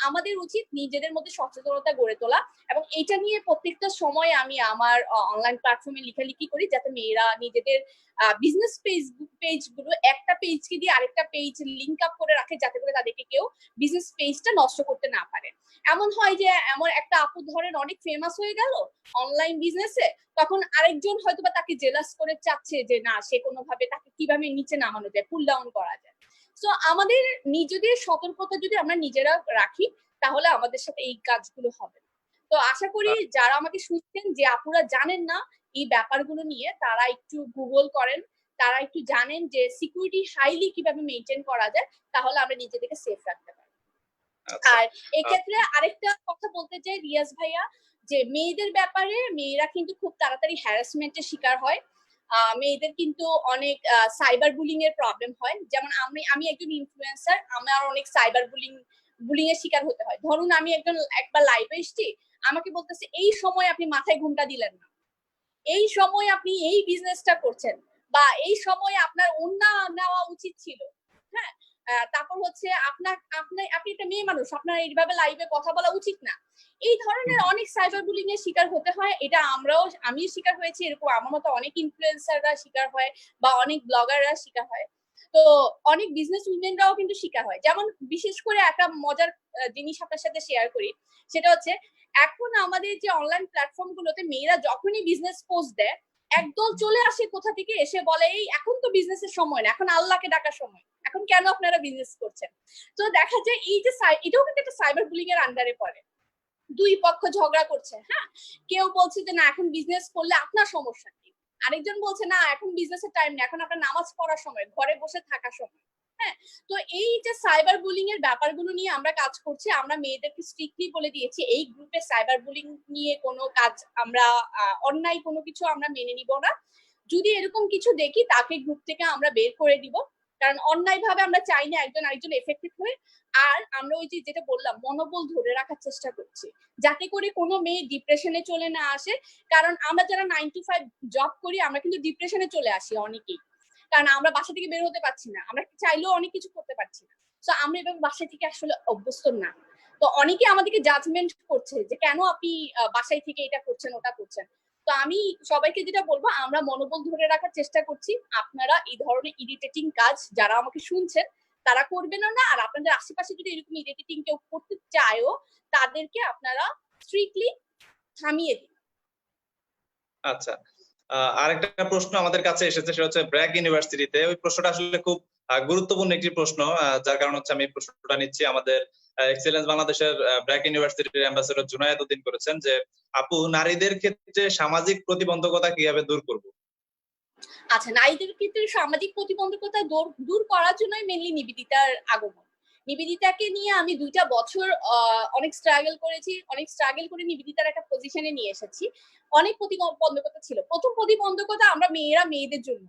আমাদের উচিত নিজেদের মধ্যে সচেতনতা গড়ে তোলা, এবং এটা নিয়ে প্রত্যেকটা সময় আমি আমার অনলাইন প্ল্যাটফর্মে লেখালেখি করি যাতে মেয়েরা নিজেদের বিজনেস পেজ গুলো একটা পেজকে দিয়ে আরেকটা পেজ লিঙ্ক আপ করে রাখে, যাতে করে তাদেরকে কেউ বিজনেস পেজটা নষ্ট করতে না পারে। এমন হয় যে এমন একটা আপু ধরেন অনেক ফেমাস হয়ে গেল অনলাইন বিজনেসে, তখন আরেকজন হয়তোবা তাকে জেলাস করে চাচ্ছে যে না, সে কোনোভাবে তাকে কিভাবে নিচে নামানো যায়, পুল ডাউন করা যায়। সো আমাদের নিজেদের সতর্কতা যদি আমরা নিজেরা রাখি, তাহলে আমাদের সাথে এই কাজগুলো হবে। তো আশা করি যারা আমাকে শুনছেন, যে আপুরা জানেন না এই ব্যাপারগুলো নিয়ে, তারা একটু গুগল করেন, তারা একটু জানেন যে সিকিউরিটি হাইলি কিভাবে মেনটেন করা যায়, তাহলে আমরা নিজেদেরকে সেফ রাখতে পারি। আর এক্ষেত্রে আরেকটা কথা বলতে চাই রিয়াজ ভাইয়া, যে মেয়েদের ব্যাপারে, মেয়েরা কিন্তু খুব তাড়াতাড়ি হ্যারাসমেন্টের শিকার হয়। মেয়েদের কিন্তু অনেক সাইবার বুলিং এর প্রবলেম হয়। যেমন আমি একজন ইনফ্লুয়েন্সার, আমার অনেক সাইবার বুলিং এর শিকার হতে হয়। ধরুন আমি একবার লাইভে এসেছি, আমাকে বলতেছে এই সময় আপনি মাথায় ঘুমটা দিলেন না, এই সময় আপনি এই বিজনেসটা করছেন, বা এই সময় আপনার ওন্না নেওয়া উচিত ছিল। হ্যাঁ, তারপর হচ্ছে আপনি একটা মেয়ে মানুষ, আপনার এইভাবে লাইভে কথা বলা উচিত না। এই ধরনের অনেক সাইবার বুলিং এর শিকার হতে হয়। এটা আমিও শিকার হয়েছি, এরকম আমার মতো অনেক ইনফ্লুয়েন্সাররা শিকার হয় বা অনেক ব্লগাররা শিকার হয়। তো অনেক বিজনেস উইমেনরাও কিন্তু শিকার হয়। যেমন বিশেষ করে একটা মজার জিনিস আপনার সাথে শেয়ার করি, সেটা হচ্ছে এখন আমাদের যে অনলাইন প্ল্যাটফর্ম গুলোতে মেয়েরা যখনই বিজনেস পোস্ট দেয়, একদল চলে আসে কোথা থেকে, এসে বলে এই এখন তো বিজনেসের সময় না, এখন আল্লাহকে ডাকার সময়, এখন কেন আপনারা বিজনেস করছেন। তো দেখা যায় এই যে এটাও কিন্তু একটা সাইবার বুলিং এর আন্ডারে পড়ে। দুই পক্ষ ঝগড়া করছে, হ্যাঁ, কেউ বলছে যে না এখন বিজনেস করলে আপনার সমস্যা কি, আরেকজন বলছে না এখন বিজনেসের টাইম না, এখন আপনার নামাজ পড়ার সময়, ঘরে বসে থাকার সময়। হ্যাঁ, তো এই যে সাইবার বুলিং এর ব্যাপারগুলো নিয়ে আমরা কাজ করছি, আমরা মেয়েদেরকে স্ট্রিক্টলি বলে দিয়েছি এই গ্রুপে সাইবার বুলিং নিয়ে কোনো কাজ আমরা অন্যায় কোনো কিছু আমরা মেনে নিব না। যদি এরকম কিছু দেখি তাকে গ্রুপ থেকে আমরা বের করে দিব। কারণ অন্যায়ভাবে আমরা চাই না একজন আরেকজন এফেক্টেড হয়ে। আর আমরা ওই যে যেটা বললাম মনোবল ধরে রাখার চেষ্টা করছি, যাতে করে কোনো মেয়ে ডিপ্রেশনে চলে না আসে। কারণ আমরা যারা 9 to 5 জব করি আমরা কিন্তু ডিপ্রেশনে চলে আসি অনেকেই, কারণ আমরা বাসা থেকে বের হতে পারছি না, আমরা চাইলেও অনেক কিছু করতে পারছি না। তো আমরা এভাবে বাসা থেকে আসলে অভ্যস্ত না। তো অনেকে আমাদেরকে জাজমেন্ট করছে যে কেন আপনি বাসায় থেকে এটা করছেন ওটা করছেন। তো আমি সবাইকে যেটা বলবো, আমরা মনোবল ধরে রাখার চেষ্টা করছি। আপনারা এই ধরনের ইরিটেটিং কাজ যারা আমাকে শুনছেন তারা করবেন না। আর আপনাদের আশেপাশে যদি এরকম ইরিটেটিং কেউ করতে চায়ও তাদেরকে আপনারা স্ট্রিক্টলি থামিয়ে দিন। আচ্ছা, আরেকটা প্রশ্ন আমাদের কাছে এসেছে, সেটা হচ্ছে ব্র্যাক ইউনিভার্সিটিতে। ওই প্রশ্নটা আসলে খুব গুরুত্বপূর্ণ একটি প্রশ্ন, যার কারণ হচ্ছে আমি প্রশ্নটা নিচ্ছি। আমাদের এক্সেলেন্স বাংলাদেশের ব্র্যাক ইউনিভার্সিটির অ্যাম্বাসেডর জুনায়েদ উদ্দিন করেছেন যে, আপু নারীদের ক্ষেত্রে সামাজিক প্রতিবন্ধকতা কিভাবে দূর করব? আচ্ছা, নারীদের ক্ষেত্রে সামাজিক প্রতিবন্ধকতা দূর করার জন্যই মেনলি নিবেদিতার আগমন। নিবেদিতাকে নিয়ে আমি 2টা বছর অনেক স্ট্রাগল করেছি, অনেক স্ট্রাগল করে নিবেদিতার একটা পজিশনে নিয়ে এসেছি। অনেক প্রতিবন্ধকতা ছিল। প্রথম প্রতিবন্ধকতা আমরা মেয়েরা মেয়েদের জন্য,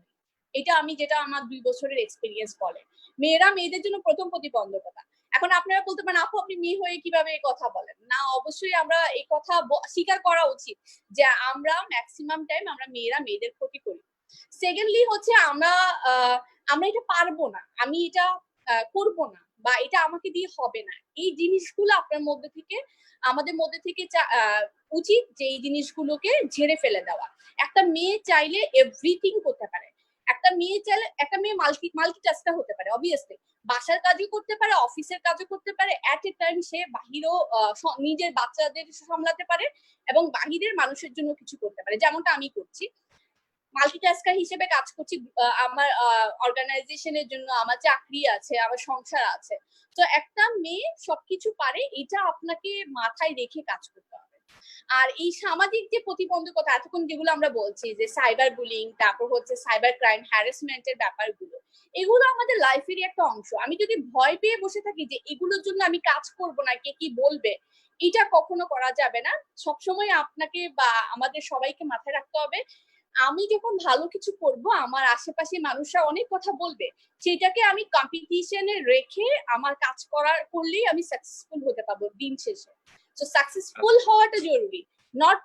এটা আমি যেটা আমার 2 বছরের এক্সপেরিয়েন্স বলে, মেয়েরা মেয়েদের জন্য প্রথম প্রতিবন্ধকতা। এখন আপনারা বলতে পারেন আপু আপনি মেয়ে হয়ে কিভাবে এই কথা বলেন? না, অবশ্যই আমরা এই কথা স্বীকার করা উচিত যে আমরা ম্যাক্সিমাম টাইম আমরা মেয়েরা মেয়েদের ক্ষতি করি। সেকেন্ডলি হচ্ছে আমরা এটা পারবো না, আমি এটা করব না, বা এটা আমাকে দিয়ে হবে না, এই জিনিসগুলো আপনার মধ্যে থেকে আমাদের মধ্যে থেকে উচিত যে এই জিনিসগুলোকে ঝেড়ে ফেলে দেওয়া। একটা মেয়ে চাইলে এভরিথিং করতে পারে, একটা মেয়ে চাইলে একটা মেয়ে মাল্টিটাস্কার হতে পারে অবভিয়াসলি, বাসার কাজও করতে পারে, অফিসের কাজও করতে পারে, এট এ টাইম সে বাহিরও নিজের বাচ্চাদের সামলাতে পারে এবং বাহিরের মানুষের জন্য কিছু করতে পারে, যেমনটা আমি করছি। মাল্টিটাস্কার হিসেবে কাজ করছি আমার অর্গানাইজেশনের জন্য, আমার চাকরি আছে, আমার সংসার আছে। তো একটা মেয়ে সবকিছু পারে, এটা আপনাকে মাথায় রেখে কাজ করতে হবে। আর এই সামাজিক যে প্রতিবন্ধকতা এতক্ষণ যেগুলো আমরা বলছি যে সাইবার বুলিং, তারপর হচ্ছে সাইবার ক্রাইম, হ্যারাসমেন্টের ব্যাপারগুলো, এগুলো আমাদের লাইফেরই একটা অংশ। আমি যদি ভয় পেয়ে বসে থাকি যে এগুলোর জন্য আমি কাজ করব না, কে কি বলবে, এটা কখনো করা যাবে না। সবসময় আপনাকে বা আমাদের সবাইকে মাথায় রাখতে হবে আমি যখন ভালো কিছু করব আমার আশেপাশে মানুষরা অনেক কথা বলবে, সেটাকে আমি কম্পিটিশনে রেখে আমার কাজ করলেই আমি সাকসেসফুল হতে পারবো দিন শেষে। তো সাকসেসফুল হওয়াটা জরুরি, নট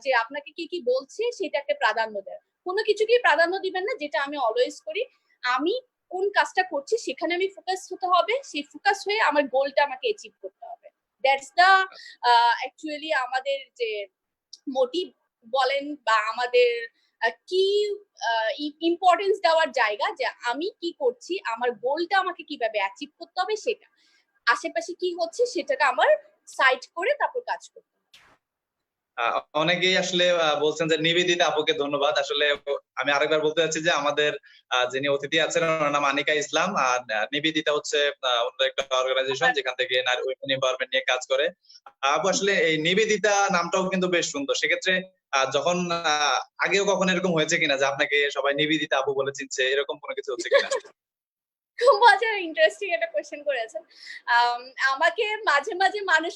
যে আপনাকে কি কি বলছে সেটাকে প্রাধান্য দেয়। কোনো কিছুকেই প্রাধান্য দিবেন না, যেটা আমি অলওয়েজ করি, আমি কোন কাজটা করছি সেখানে আমি ফোকাস হতে হবে, সেই ফোকাস হয়ে আমার গোলটা আমাকে অ্যাচিভ করতে হবে। দ্যাটস দ্য অ্যাকচুয়ালি আমাদের যে মোটিভ বলেন বা আমাদের কি ইম্পর্টেন্স দেওয়ার জায়গা, যে আমি কি করছি, আমার গোলটা আমাকে কিভাবে অ্যাচিভ করতে হবে, সেটা আশেপাশে কি হচ্ছে সেটাকে আমার সাইড করে তারপর কাজ করতে হবে। অনেকেই আসলে বলছেন যে নিবেদিতা আপুকে ধন্যবাদ। আসলে আমি আরেকবার বলতে চাচ্ছি যে আমাদের যিনি অতিথি আছেন ওনার নাম আনিকা ইসলাম, আর নিবেদিতা হচ্ছে অন্য একটা অর্গানাইজেশন যেখান থেকে নারী উইমেন এম্পাওয়ারমেন্ট নিয়ে কাজ করে। আপু আসলে এই নিবেদিতা নামটাও কিন্তু বেশ সুন্দর। সেক্ষেত্রে যখন আগেও কখন এরকম হয়েছে কিনা যে আপনাকে সবাই নিবেদিতা আপু বলে চিনছে, এরকম কোনো কিছু হচ্ছে কিনা? খুব মজার ইন্টারেস্টিং একটা কোয়েশ্চেন করেছেন। আমাকে মাঝে মাঝে মানুষ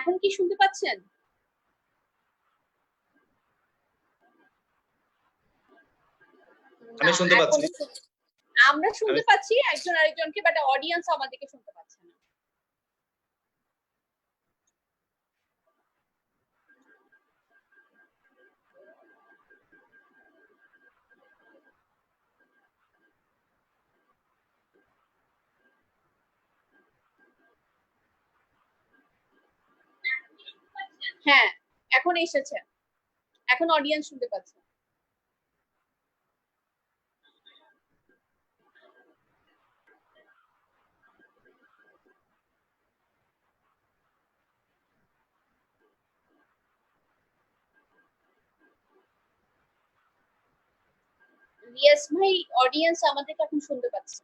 এখন কি শুনতে পাচ্ছেন? আমি না, শুনতে পাচ্ছি। আমরা শুনতে আমি পাচ্ছি একজন আরেকজনকে, বাট অডিয়েন্স আমাদেরকে শুনতে পাচ্ছে না। হ্যাঁ, এখন এসেছে, এখন অডিয়েন্স শুনতে পাচ্ছে। ইয়েস ভাই, অডিয়েন্স আমাদেরকে এখন শুনতে পাচ্ছে।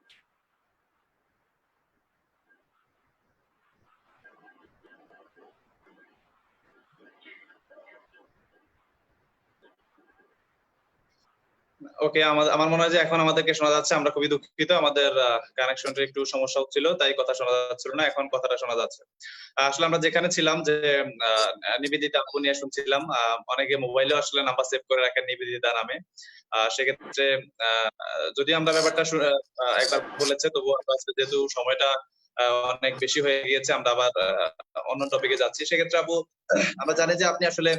ওকে, আমার মনে হয় যে এখন আমাদেরকে শোনা যাচ্ছে। আমরা খুবই দুঃখিত, আমাদের কানেকশনটা একটু সমস্যা হচ্ছিল, তাই কথা শোনা যাচ্ছিল না। এখন কথাটা শোনা যাচ্ছে। আসলে আমরা যেখানে ছিলাম যে নিবেদিতা আপু নিয়ে শুনছিলাম। অনেকে মোবাইলেও আসলে নাম্বার সেভ করে রাখেন নিবেদিতা নামে। সেক্ষেত্রে যদি আমরা ব্যাপারটা একবার বলেছে, তবু যেহেতু সময়টা অনেক বেশি হয়ে গিয়েছে, আমরা আবার অন্য টপিকে যাচ্ছি। সেক্ষেত্রে আপু, আমরা জানি যে আপনি আসলে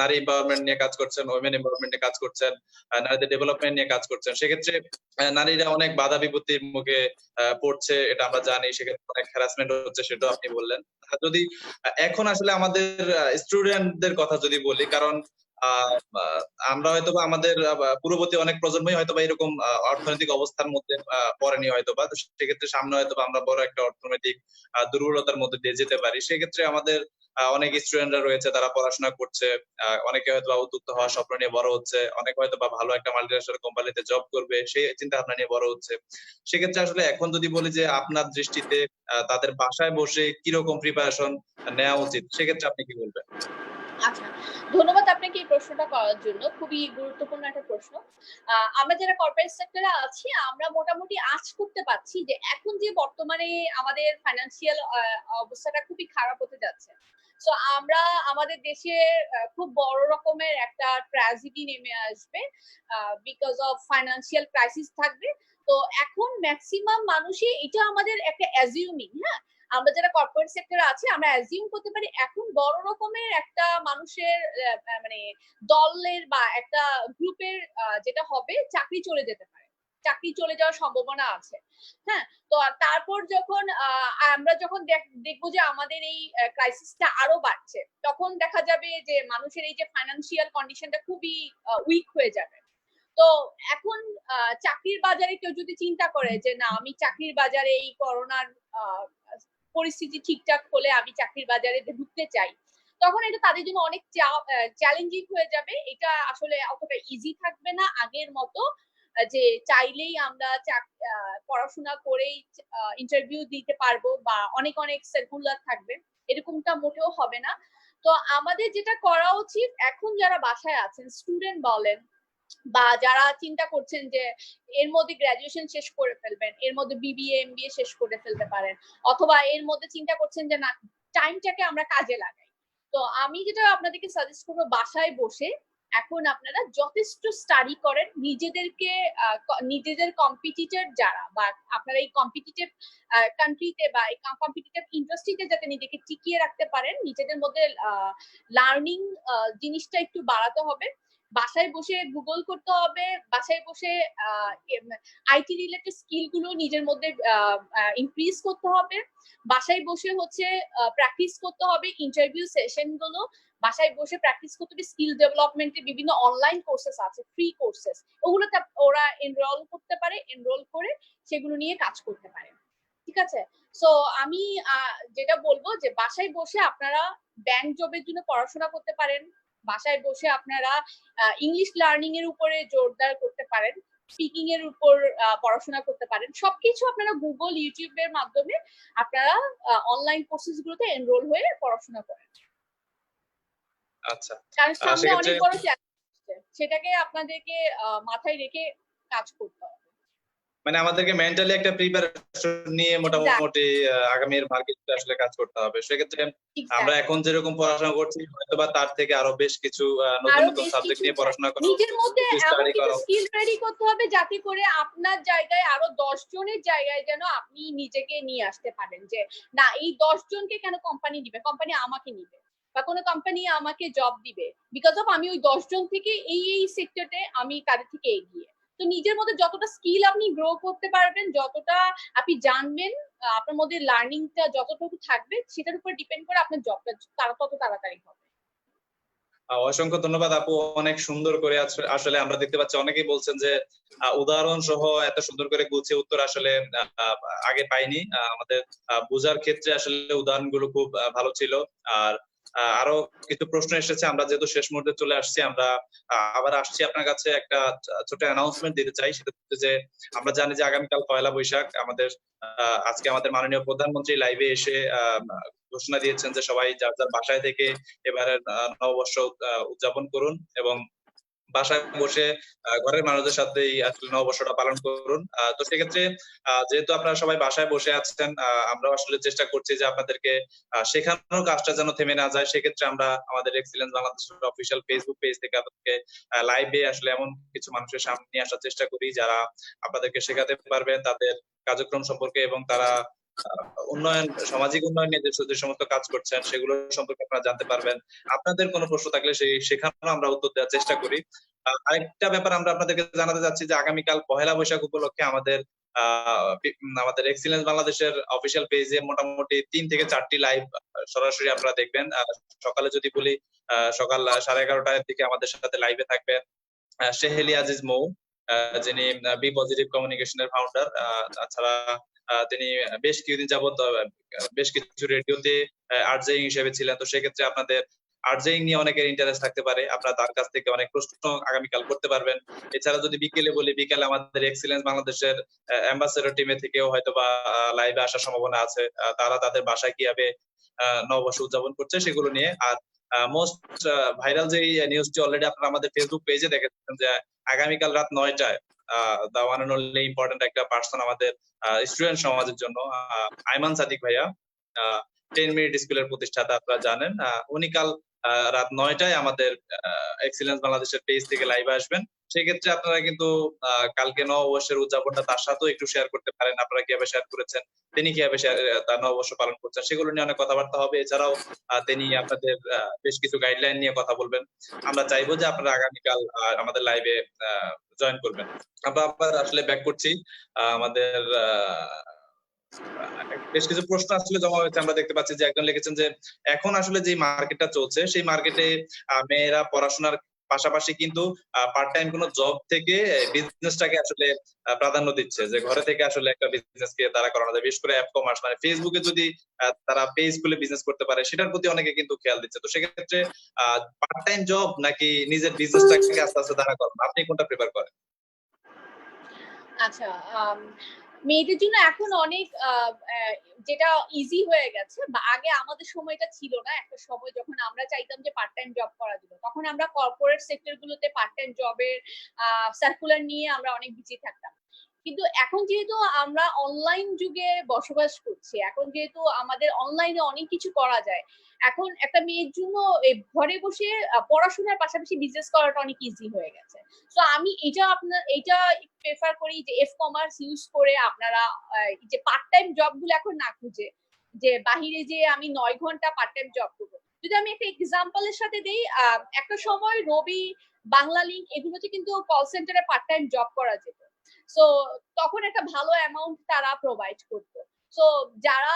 নারী এম্পাওয়ারমেন্ট নিয়ে কাজ করছেন, ওমেন এম্পাওয়ারমেন্ট নিয়ে কাজ করছেন, নারীদের ডেভেলপমেন্ট নিয়ে কাজ করছেন। সেক্ষেত্রে নারীরা অনেক বাধা বিপত্তির মুখে পড়ছে, এটা আমরা জানি। সেক্ষেত্রে অনেক হ্যারাসমেন্ট হচ্ছে, সেটাও আপনি বললেন। যদি এখন আসলে আমাদের স্টুডেন্টদের কথা যদি বলি, কারণ আমরা হয়তোবা আমাদের পূর্ববর্তী অনেক প্রজন্মই হয়তোবা এরকম অর্থনৈতিক অবস্থার মধ্যে পড়েনি হয়তোবা। তো সেক্ষেত্রে সামনে হয়তোবা আমরা বড় একটা অর্থনৈতিক দুর্বলতার মধ্যে দিয়ে যেতে পারি। সেক্ষেত্রে আমাদের অনেক স্টুডেন্টরা রয়েছে, তারা পড়াশোনা করছে। অনেকে হয়তো উদ্যোক্তা হওয়ার স্বপ্ন নিয়ে বড় হচ্ছে, অনেকে হয়তো বা ভালো একটা মাল্টিন্যাশনাল কোম্পানিতে জব করবে, সেই চিন্তা ভাবনা নিয়ে বড় হচ্ছে। সেক্ষেত্রে আসলে এখন যদি বলি যে আপনার দৃষ্টিতে তাদের বাসায় বসে কিরকম প্রিপারেশন নেওয়া উচিত, সেক্ষেত্রে আপনি কি বলবেন? আচ্ছা, ধন্যবাদ আপনাকে এই প্রশ্নটা করার জন্য। খুবই গুরুত্বপূর্ণ একটা প্রশ্ন। আমরা যারা কর্পোরেট সেক্টরে আছি, আমরা মোটামুটি আঁচ করতে পারছি যে এখন যে বর্তমানে আমাদের ফাইন্যান্সিয়াল অবস্থাটা খুবই খারাপ হতে যাচ্ছে। সো আমরা আমাদের দেশে খুব বড় রকমের একটা ট্র্যাজেডি নেমে আসবে, বিকজ অফ ফাইন্যান্সিয়াল ক্রাইসিস থাকবে। তো এখন ম্যাক্সিমাম মানুষই, এটা আমাদের একটা অ্যাজিউমিং, হ্যাঁ, আমরা যারা কর্পোরেট সেক্টরে আছি আমরা অ্যাজিউম করতে পারি এখন বড় রকমের একটা মানুষের মানে দলের বা একটা গ্রুপের যেটা হবে, চাকরি চলে যেতে পারে, চাকরি চলে যাওয়ার সম্ভাবনা আছে। হ্যাঁ, তো তারপর যখন আমরা যখন দেখবো যে আমাদের এই ক্রাইসিসটা আরো বাড়ছে, তখন দেখা যাবে যে মানুষের এই যে ফাইন্যান্সিয়াল কন্ডিশনটা খুবই উইক হয়ে যাবে। তো এখন চাকরির বাজারে কেউ যদি চিন্তা করে যে না, আমি চাকরির বাজারে এই করোনার পরিস্থিতি ঠিকঠাক হলে আমি চাকরির বাজারে ঢুকতে চাই, তখন এটা তাদের জন্য অনেক চ্যালেঞ্জিং হয়ে যাবে। এটা আসলে অতটা ইজি থাকবে না আগের মতো, যে চাইলেই আমরা পড়াশোনা করেই ইন্টারভিউ দিতে পারবো বা অনেক অনেক সার্কুলার থাকবে, এরকমটা মোটেও হবে না। তো আমাদের যেটা করা উচিত, এখন যারা বাসায় আছেন, স্টুডেন্ট বলেন বা যারা চিন্তা করছেন যে এর মধ্যে গ্রাজুয়েশন শেষ করে ফেলবেন, এর মধ্যে বিবিএ এমবিএ শেষ করে ফেলতে পারেন, অথবা এর মধ্যে চিন্তা করছেন যে না, টাইমটাকে আমরা কাজে লাগাই, তো আমি যেটা আপনাদেরকে সাজেস্ট করবো, বাসায় বসে এখন আপনারা যথেষ্ট স্টাডি করেন, নিজেদেরকে নিজেদের কম্পিটিটর যারা, বা আপনারা এই কম্পিটিটিভ কান্ট্রিতে বা এই কম্পিটিটিভ ইন্ডাস্ট্রিতে যাতে নিজেকে টিকিয়ে রাখতে পারেন, নিজেদের মধ্যে লার্নিং জিনিসটা একটু বাড়াতে হবে। বাসায় বসে গুগল করতে হবে, বাসায় বসে আইটি রিলেটেড স্কিল গুলো নিজের মধ্যে ইনক্রিজ করতে হবে, বাসায় বসে হচ্ছে প্র্যাকটিস করতে হবে ইন্টারভিউ সেশন গুলো, বাসায় বসে প্র্যাকটিস করতে হবে স্কিল ডেভেলপমেন্টের বিভিন্ন অনলাইন কোর্সেস আছে, ফ্রি কোর্সেস, ওগুলোতে ওরা এনরোল করতে পারে, এনরোল করে সেগুলো নিয়ে কাজ করতে পারে। ঠিক আছে? সো আমি যেটা বলবো যে বাসায় বসে আপনারা ব্যাংক জবের জন্য পড়াশোনা করতে পারেন, বাসায় বসে আপনারা ইংলিশ লার্নিং এর উপরে জোরদার করতে পারেন, স্পিকিং এর উপর পড়াশোনা করতে পারেন, সবকিছু আপনারা গুগল ইউটিউবের মাধ্যমে আপনারা অনলাইন কোর্সেস গুলোতে এনরোল হয়ে পড়াশোনা করেন। আচ্ছা, কারণ সামনে সেক্ষেত্রে অনেক বড় চ্যালেঞ্জ, সেটাকে আপনাদেরকে মাথায় রেখে কাজ করতে হবে। মানে আমাদেরকে মেন্টালি একটা প্রিপারেশন নিয়ে মোটামুটি আগামীর মার্কেটে আসলে কাজ করতে হবে। সেক্ষেত্রে আমরা এখন যেরকম পড়াশোনা করছি হয়তোবা তার থেকে আরো বেশ কিছু নতুন নতুন সাবজেক্ট নিয়ে পড়াশোনা করা নিজের মধ্যে উচিত, এমন স্টাডি কিছু করা স্কিল রেডি করতে হবে যাতে করে আপনার জায়গায় আরো 10 জনের জায়গায় যেন আপনি নিজেকে নিয়ে আসতে পারেন, যে না এই 10 জনকে কেন কোম্পানি দিবে, কোম্পানি আমাকে নিবে বা কোনো কোম্পানি আমাকে জব দিবে বিকজ অফ আমি ওই 10 জন থেকে এই সেক্টরে আমি তাদের থেকে এগিয়ে। তো নিজের মধ্যে যতটা স্কিল আপনি গ্রো করতে পারবেন, যতটা আপনি জানবেন, আপনার মধ্যে লার্নিংটা যতটুকু থাকবে সেটার উপর ডিপেন্ড করে আপনার জবটা তত তাড়াতাড়ি হবে। অসংখ্য ধন্যবাদ আপু, অনেক সুন্দর করে আসলে আমরা দেখতে পাচ্ছি অনেকেই বলছেন যে উদাহরণ সহ এত সুন্দর করে গুছিয়ে উত্তর আসলে আগে পাইনি। আমাদের বোঝার ক্ষেত্রে আসলে উদাহরণগুলো খুব ভালো ছিল। আর আরো কিছু প্রশ্ন এসেছে, আমরা যেহেতু শেষ মুহূর্তে চলে আসছি, আমরা আবার আসছি আপনার কাছে একটা ছোট অ্যানাউন্সমেন্ট দিতে চাই। সেটা হচ্ছে যে আমরা জানি যে আগামীকাল পয়লা বৈশাখ, আমাদের আজকে আমাদের মাননীয় প্রধানমন্ত্রী লাইভে এসে ঘোষণা দিয়েছেন যে সবাই যার যার বাসায় থেকে এবারের নববর্ষ উদযাপন করুন এবং বাসায় বসে ঘরের মানুষদের সাথেই আসলে নববর্ষটা পালন করুন। তো সেক্ষেত্রে যেহেতু আপনারা সবাই বাসায় বসে আছেন, আমরা আসলে চেষ্টা করছি যে আপনাদেরকে শেখানোর কাজটা যেন থেমে না যায়। সেক্ষেত্রে আমরা আমাদের এক্সিলেন্স বাংলাদেশের অফিসিয়াল ফেসবুক পেজ থেকে আপনাদেরকে লাইভে আসলে এমন কিছু মানুষের সামনে নিয়ে আসার চেষ্টা করি যারা আপনাদেরকে শেখাতে পারবেন তাদের কার্যক্রম সম্পর্কে, এবং তারা উন্নয়ন, সামাজিক উন্নয়ন নিয়ে যে সমস্ত কাজ করছেন সেগুলো সম্পর্কে আপনারা জানতে পারবেন। আপনাদের কোনো প্রশ্ন থাকলে সেই সেখানেও আমরা উত্তর দেওয়ার চেষ্টা করি। আরেকটা ব্যাপার আমরা আপনাদেরকে জানাতে চাচ্ছি যে আগামীকাল পহেলা বৈশাখ উপলক্ষে আমাদের এক্সিলেন্স বাংলাদেশের অফিসিয়াল পেজে মোটামুটি 3 থেকে 4টি লাইভ সরাসরি আপনারা দেখবেন। সকালে যদি বলি, সকাল 11:30টার দিকে আমাদের সাথে লাইভে থাকবেন সেহেলি আজিজ মৌ, যিনি বি পজিটিভ কমিউনিকেশনের ফাউন্ডার। তাছাড়া তিনি বেশ কিছুদিন যাবত বেশ কিছু রেডিওতে আরজে হিসেবে ছিলেন। তো সেক্ষেত্রে আপনাদের আরজেইং নিয়ে অনেকের ইন্টারেস্ট থাকতে পারে, আপনারা তার কাছ থেকে অনেক প্রশ্ন আগামীকাল করতে পারবেন। এছাড়া যদি বিকেলে বলি, বিকেলে আমাদের এক্সিলেন্স বাংলাদেশের অ্যাম্বাসেডর টিমে থেকেও হয়তোবা লাইভে আসার সম্ভাবনা আছে। তারা তাদের বাসায় কিভাবে নববর্ষ উদযাপন করছে সেগুলো নিয়ে। আর মোস্ট ভাইরাল যে নিউজটি অলরেডি আপনারা আমাদের ফেসবুক পেজে দেখেছেন যে আগামীকাল রাত 9টায় the one and only important একটা পার্সন আমাদের স্টুডেন্ট সমাজের জন্য, আইমান সাদিক ভাইয়া, 10 মিনিট স্কুলের প্রতিষ্ঠাতা, আপনারা জানেন। উনি কাল রাত 9টায় আমাদের এক্সিলেন্স বাংলাদেশের পেজ থেকে লাইভে আসবেন। সেক্ষেত্রে আপনারা কিন্তু কালকে নববর্ষের উদযাপনটা তার সাথেও একটু শেয়ার করতে পারেন। আপনারা কিভাবে শেয়ার করেছেন, তিনি কিভাবে তার নববর্ষ পালন করছেন, সেগুলো নিয়ে অনেক কথাবার্তা হবে। এছাড়াও তিনি আপনাদের বেশ কিছু গাইডলাইন নিয়ে কথা বলবেন। আমরা চাইবো যে আপনারা আগামীকাল আমাদের লাইভে জয়েন করবেন। আমরা আবার আসলে ব্যাক করছি আমাদের বেশ কিছু প্রশ্ন আসলে জমা হয়েছে। আমরা দেখতে পাচ্ছি যে একজন লিখেছেন যে এখন আসলে যে মার্কেটটা চলছে সেই মার্কেটে মেয়েরা পড়াশোনার পাশাপাশি কিন্তু পার্ট টাইম কোনো জব থেকে বিজনেসটাকে আসলে প্রাধান্য দিচ্ছে, যে ঘরে থেকে আসলে একটা বিজনেস কে তারা করানো যায়। বিশেষ করে অ্যাপ কমার্স, মানে ফেসবুকে যদি তারা পেজ খুলে বিজনেস করতে পারে সেটার প্রতি অনেকে কিন্তু খেয়াল দিচ্ছে। তো সেক্ষেত্রে পার্ট টাইম জব নাকি নিজের বিজনেসটাকে আস্তে আস্তে দাঁড়া করানো, আপনি কোনটা প্রেফার করেন? আচ্ছা, মেয়েদের জন্য এখন অনেক যেটা ইজি হয়ে গেছে, বা আগে আমাদের সময়টা ছিল না। একটা সময় যখন আমরা চাইতাম যে পার্ট টাইম জব করা যাবে, তখন আমরা কর্পোরেট সেক্টর গুলোতে পার্ট টাইম জবের সার্কুলার নিয়ে আমরা অনেক বিজি থাকতাম। কিন্তু এখন যেহেতু আমরা অনলাইন যুগে বসবাস করছি, এখন যেহেতু আমাদের অনলাইনে অনেক কিছু করা যায়, এখন একটা মেয়ের জন্য ঘরে বসে পড়াশোনার পাশাপাশি বিজনেস করাটা অনেক ইজি হয়ে গেছে। তো আমি এটা প্রেফার করি যে এফ কমার্স ইউজ করে আপনারা যে পার্ট টাইম জব গুলো এখন না খুঁজে, যে বাহিরে যে আমি 9 ঘন্টা পার্ট টাইম জব করবো। যদি আমি একটা এক্সাম্পলের সাথে দিই, একটা সময় রবি, বাংলা লিংক এগুলোতে কিন্তু কল সেন্টারে পার্ট টাইম জব করা যেত। সো তখন একটা ভালো অ্যামাউন্ট তারা প্রোভাইড করতো। সো যারা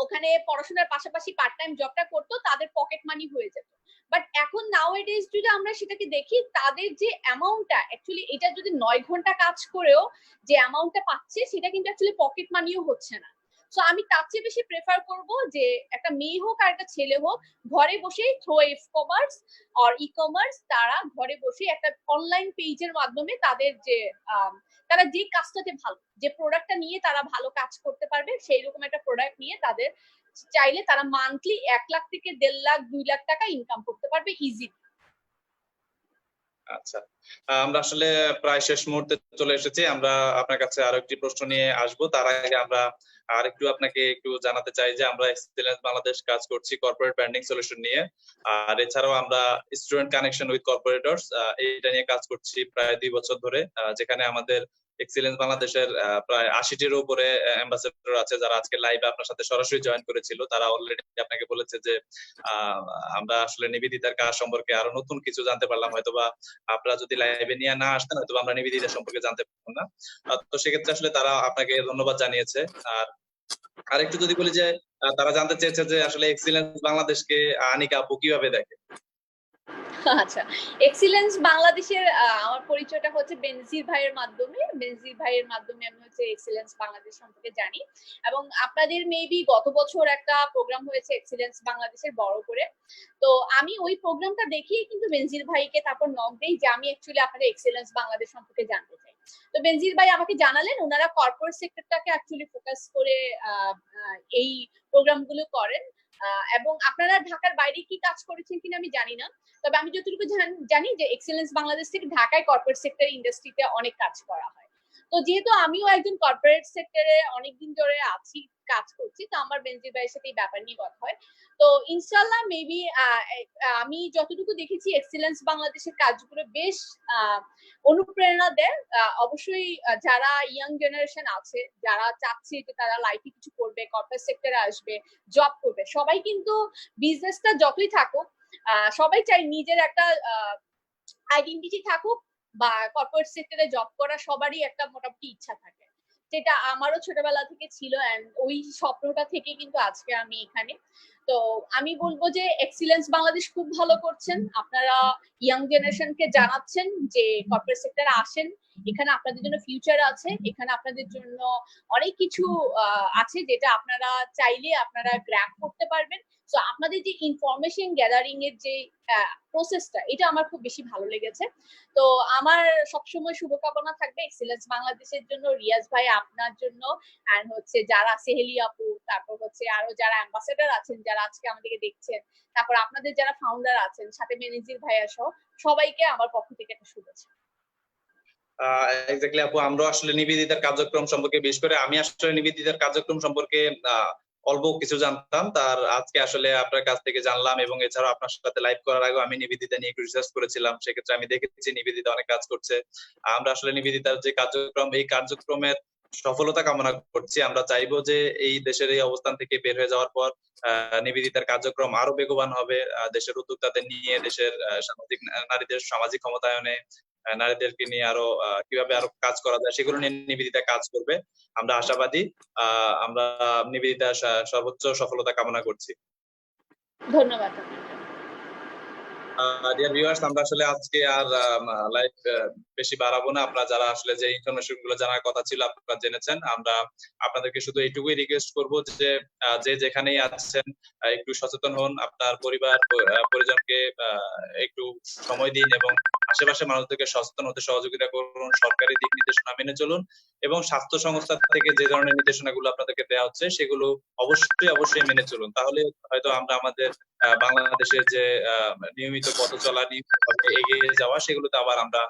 ওখানে পড়াশোনার পাশাপাশি পার্ট টাইম জবটা করতো তাদের পকেট মানি হয়ে যেত। বাট এখন নাওএডেজ যদি আমরা সেটাকে দেখি, তাদের যে অ্যামাউন্টটা অ্যাকচুয়ালি, এটা যদি 9 ঘন্টা কাজ করেও যে অ্যামাউন্টটা পাচ্ছে সেটা কিন্তু অ্যাকচুয়ালি পকেট মানিও হচ্ছে না। সো আমি তার চেয়ে বেশি প্রেফার করব যে একটা মেয়ে হোক আর একটা ছেলে হোক, ঘরে বসে থ্রো এফ কমার্স আর ই কমার্স, তারা ঘরে বসে একটা অনলাইন পেজের মাধ্যমে তাদের যে তারা যে কাজটাতে ভালো, যে প্রোডাক্টটা নিয়ে তারা ভালো কাজ করতে পারবে, সেই রকম একটা প্রোডাক্ট নিয়ে তাদের চাইলে তারা মান্থলি 1 লাখ থেকে 1.5 লাখ 2 লাখ টাকা ইনকাম করতে পারবে ইজি। আচ্ছা, আমরা আসলে প্রায় শেষ মুহূর্তে চলে এসেছি। আমরা আপনার কাছে আরো একটি প্রশ্ন নিয়ে আসবো। তার আগে আমরা আরেকটু আপনাকে একটু জানাতে চাই যে আমরা এক্সেলেন্স বাংলাদেশ কাজ করছি কর্পোরেট ব্র্যান্ডিং সলিউশন নিয়ে। আর এছাড়াও আমরা স্টুডেন্ট কানেকশন উইথ কর্পোরেটরস এইটা নিয়ে কাজ করছি প্রায় ২ বছর ধরে। যেখানে আমাদের এক্সেলেন্স বাংলাদেশের প্রায় ৮০ টিরও উপরে অ্যাম্বাসেডর আছে যারা আজকে লাইভে আপনার সাথে সরাসরি জয়েন করেছিল। তারা অলরেডি আপনাকে বলেছে যে আ আমরা আসলে নিবেদিতার কাজ সম্পর্কে আরো নতুন কিছু জানতে পারলাম হয়তোবা আপনারা যদি লাইভে নিয়ে না আসতেন হয়তো আমরা নিবেদিতা সম্পর্কে জানতে পারতাম না। তো সেক্ষেত্রে আসলে তারা আপনাকে ধন্যবাদ জানিয়েছে। আর আরেকটু যদি বলি যে তারা জানতে চেয়েছে যে আসলে এক্সিলেন্স বাংলাদেশকে আনিকা আপু কিভাবে দেখে? আচ্ছা, এক্সিলেন্স বাংলাদেশের আমার পরিচয়টা হচ্ছে বেনজির ভাইয়ের মাধ্যমে। বেনজির ভাইয়ের মাধ্যমে আমি হচ্ছে এক্সিলেন্স বাংলাদেশ সম্পর্কে জানি। এবং আপনাদের মেবি গত বছর একটা প্রোগ্রাম হয়েছে এক্সিলেন্স বাংলাদেশের বড় করে। তো আমি ওই প্রোগ্রামটা দেখেই কিন্তু বেনজির ভাইকে তারপর নক দেই যে আমি অ্যাকচুয়ালি আপনাদের এক্সিলেন্স বাংলাদেশ সম্পর্কে জানতে চাই। তো বেনজির ভাই আমাকে জানালেন উনারা কর্পোরেট সেক্টরটাকে অ্যাকচুয়ালি ফোকাস করে এই প্রোগ্রামগুলো করেন। এবং আপনারা ঢাকার বাইরে কি কাজ করেছেন কিনা আমি জানি না। তবে আমি যতটুকু জানি যে এক্সেলেন্স বাংলাদেশ থেকে ঢাকায় কর্পোরেট সেক্টর ইন্ডাস্ট্রিতে অনেক কাজ করা হয়। তো যেহেতু আমিও একজন কর্পোরেট সেক্টরে অনেকদিন ধরে আছি, কাজ করছি, তো আমার বেনজির ভাইয়ের সাথে এই ব্যাপার নিয়ে কথা হয়। তো ইনশাল্লাহ মেবি আমি যতটুকু দেখেছি এক্সেলেন্স বাংলাদেশের কাজগুলো বেশ অনুপ্রেরণা দেয়। অবশ্যই যারা ইয়াং জেনারেশন আছে, যারা চাচ্ছে যে তারা লাইফে কিছু করবে, কর্পোরেট সেক্টরে আসবে, জব করবে, সবাই কিন্তু বিজনেসটা যতই থাকুক সবাই চাই নিজের একটা আইডেন্টিটি থাকুক বা কর্পোরেট সেক্টরে জব করা সবারই একটা মোটামুটি ইচ্ছা থাকে, যেটা আমারও ছোটবেলা থেকে ছিল। এন্ড ওই স্বপ্নটা থেকে কিন্তু আজকে আমি এখানে। তো আমি বলবো যে এক্সিলেন্স বাংলাদেশ খুব ভালো করছেন। আপনারা ইয়াং জেনারেশনকে জানাচ্ছেন যে কর্পোরেট সেক্টরে আসেন, এখানে আপনাদের জন্য ফিউচার আছে, এখানে আপনাদের জন্য অনেক কিছু আছে যেটা আপনারা চাইলে আপনারা গ্র্যাব করতে পারবেন। তো আপনাদের যে ইনফরমেশন গ্যাদারিং এর যে প্রসেসটা, এটা আমার খুব বেশি ভালো লেগেছে। তো আমার সবসময় শুভকামনা থাকবে এক্সেলেন্স বাংলাদেশের জন্য, রিয়াজ ভাই আপনার জন্য, এন্ড হচ্ছে যারা সেহেলি আপু, তারপর হচ্ছে আরো যারা অ্যাম্বাসেডর আছেন যারা আজকে আমাদেরকে দেখছেন, তারপর আপনাদের যারা ফাউন্ডার আছেন, সাথে ম্যানেজির ভাইয়া সহ সবাইকে আমার পক্ষ থেকে একটা শুভেচ্ছা। এক্স্যাক্টলি আপু, আমরা আসলে নিবেদিতার কার্যক্রম সম্পর্কে, বিশেষ করে আমি আসলে নিবেদিতার কার্যক্রম সম্পর্কে অল্প কিছু জানতাম। তার আজকে আসলে আপনার কাছ থেকে জানলাম, এবং এছাড়াও আপনার সাথে লাইভ করার আগে আমি নিবেদিতা নিয়ে একটু রিসার্চ করেছিলাম। সেক্ষেত্রে আমি দেখেছি নিবেদিতা অনেক কাজ করছে। আমরা আসলে নিবেদিতার যে কার্যক্রম, এই কার্যক্রমের সফলতা কামনা করছি। আমরা চাইবো যে এই দেশের এই অবস্থান থেকে বের হয়ে যাওয়ার পর নিবেদিতার কার্যক্রম আরো বেগবান হবে, দেশের উদ্যোক্তাদের নিয়ে, দেশের সামাজিক নারীদের সামাজিক ক্ষমতায়নে, নারীদেরকে নিয়ে আরো কিভাবে আরো কাজ করা যায় সেগুলো নিয়ে নিবেদিতা কাজ করবে। আমরা আশাবাদী। আমরা নিবেদিতার সর্বোচ্চ সফলতা কামনা করছি। ধন্যবাদ। ডিয়ার ভিউয়ার্স, আমরা আসলে আজকে আর লাইভ বেশি বাড়াবো না। আপনারা যারা আসলে যে ইনফরমেশন গুলো জানার কথা ছিল আপনারা জেনেছেন। আমরা আপনাদেরকে শুধু এইটুকুই রিকোয়েস্ট করব যে যে যেখানেই আছেন একটু সচেতন হন, আপনার পরিবার পরিজনকে একটু সময় দিন, এবং আশেপাশের মানুষদেরকে সচেতন হতে সহযোগিতা করুন, সরকারি দিক নির্দেশনা মেনে চলুন, এবং স্বাস্থ্য সংস্থা থেকে যে ধরনের নির্দেশনাগুলো আপনাদেরকে দেওয়া হচ্ছে সেগুলো অবশ্যই মেনে চলুন। তাহলে হয়তো আমরা আমাদের বাংলাদেশের যে নিয়মিত পথ চলা, নিয়মিতভাবে এগিয়ে যাওয়া, সেগুলোতে আবার আমরা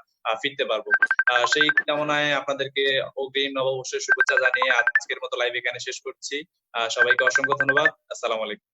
ফিরতে পারবো। সেই কামনায় আপনাদেরকে অগ্রিম নববর্ষের শুভেচ্ছা জানিয়ে আজকের মতো লাইভ এখানে শেষ করছি। সবাইকে অসংখ্য ধন্যবাদ। আসসালামু আলাইকুম।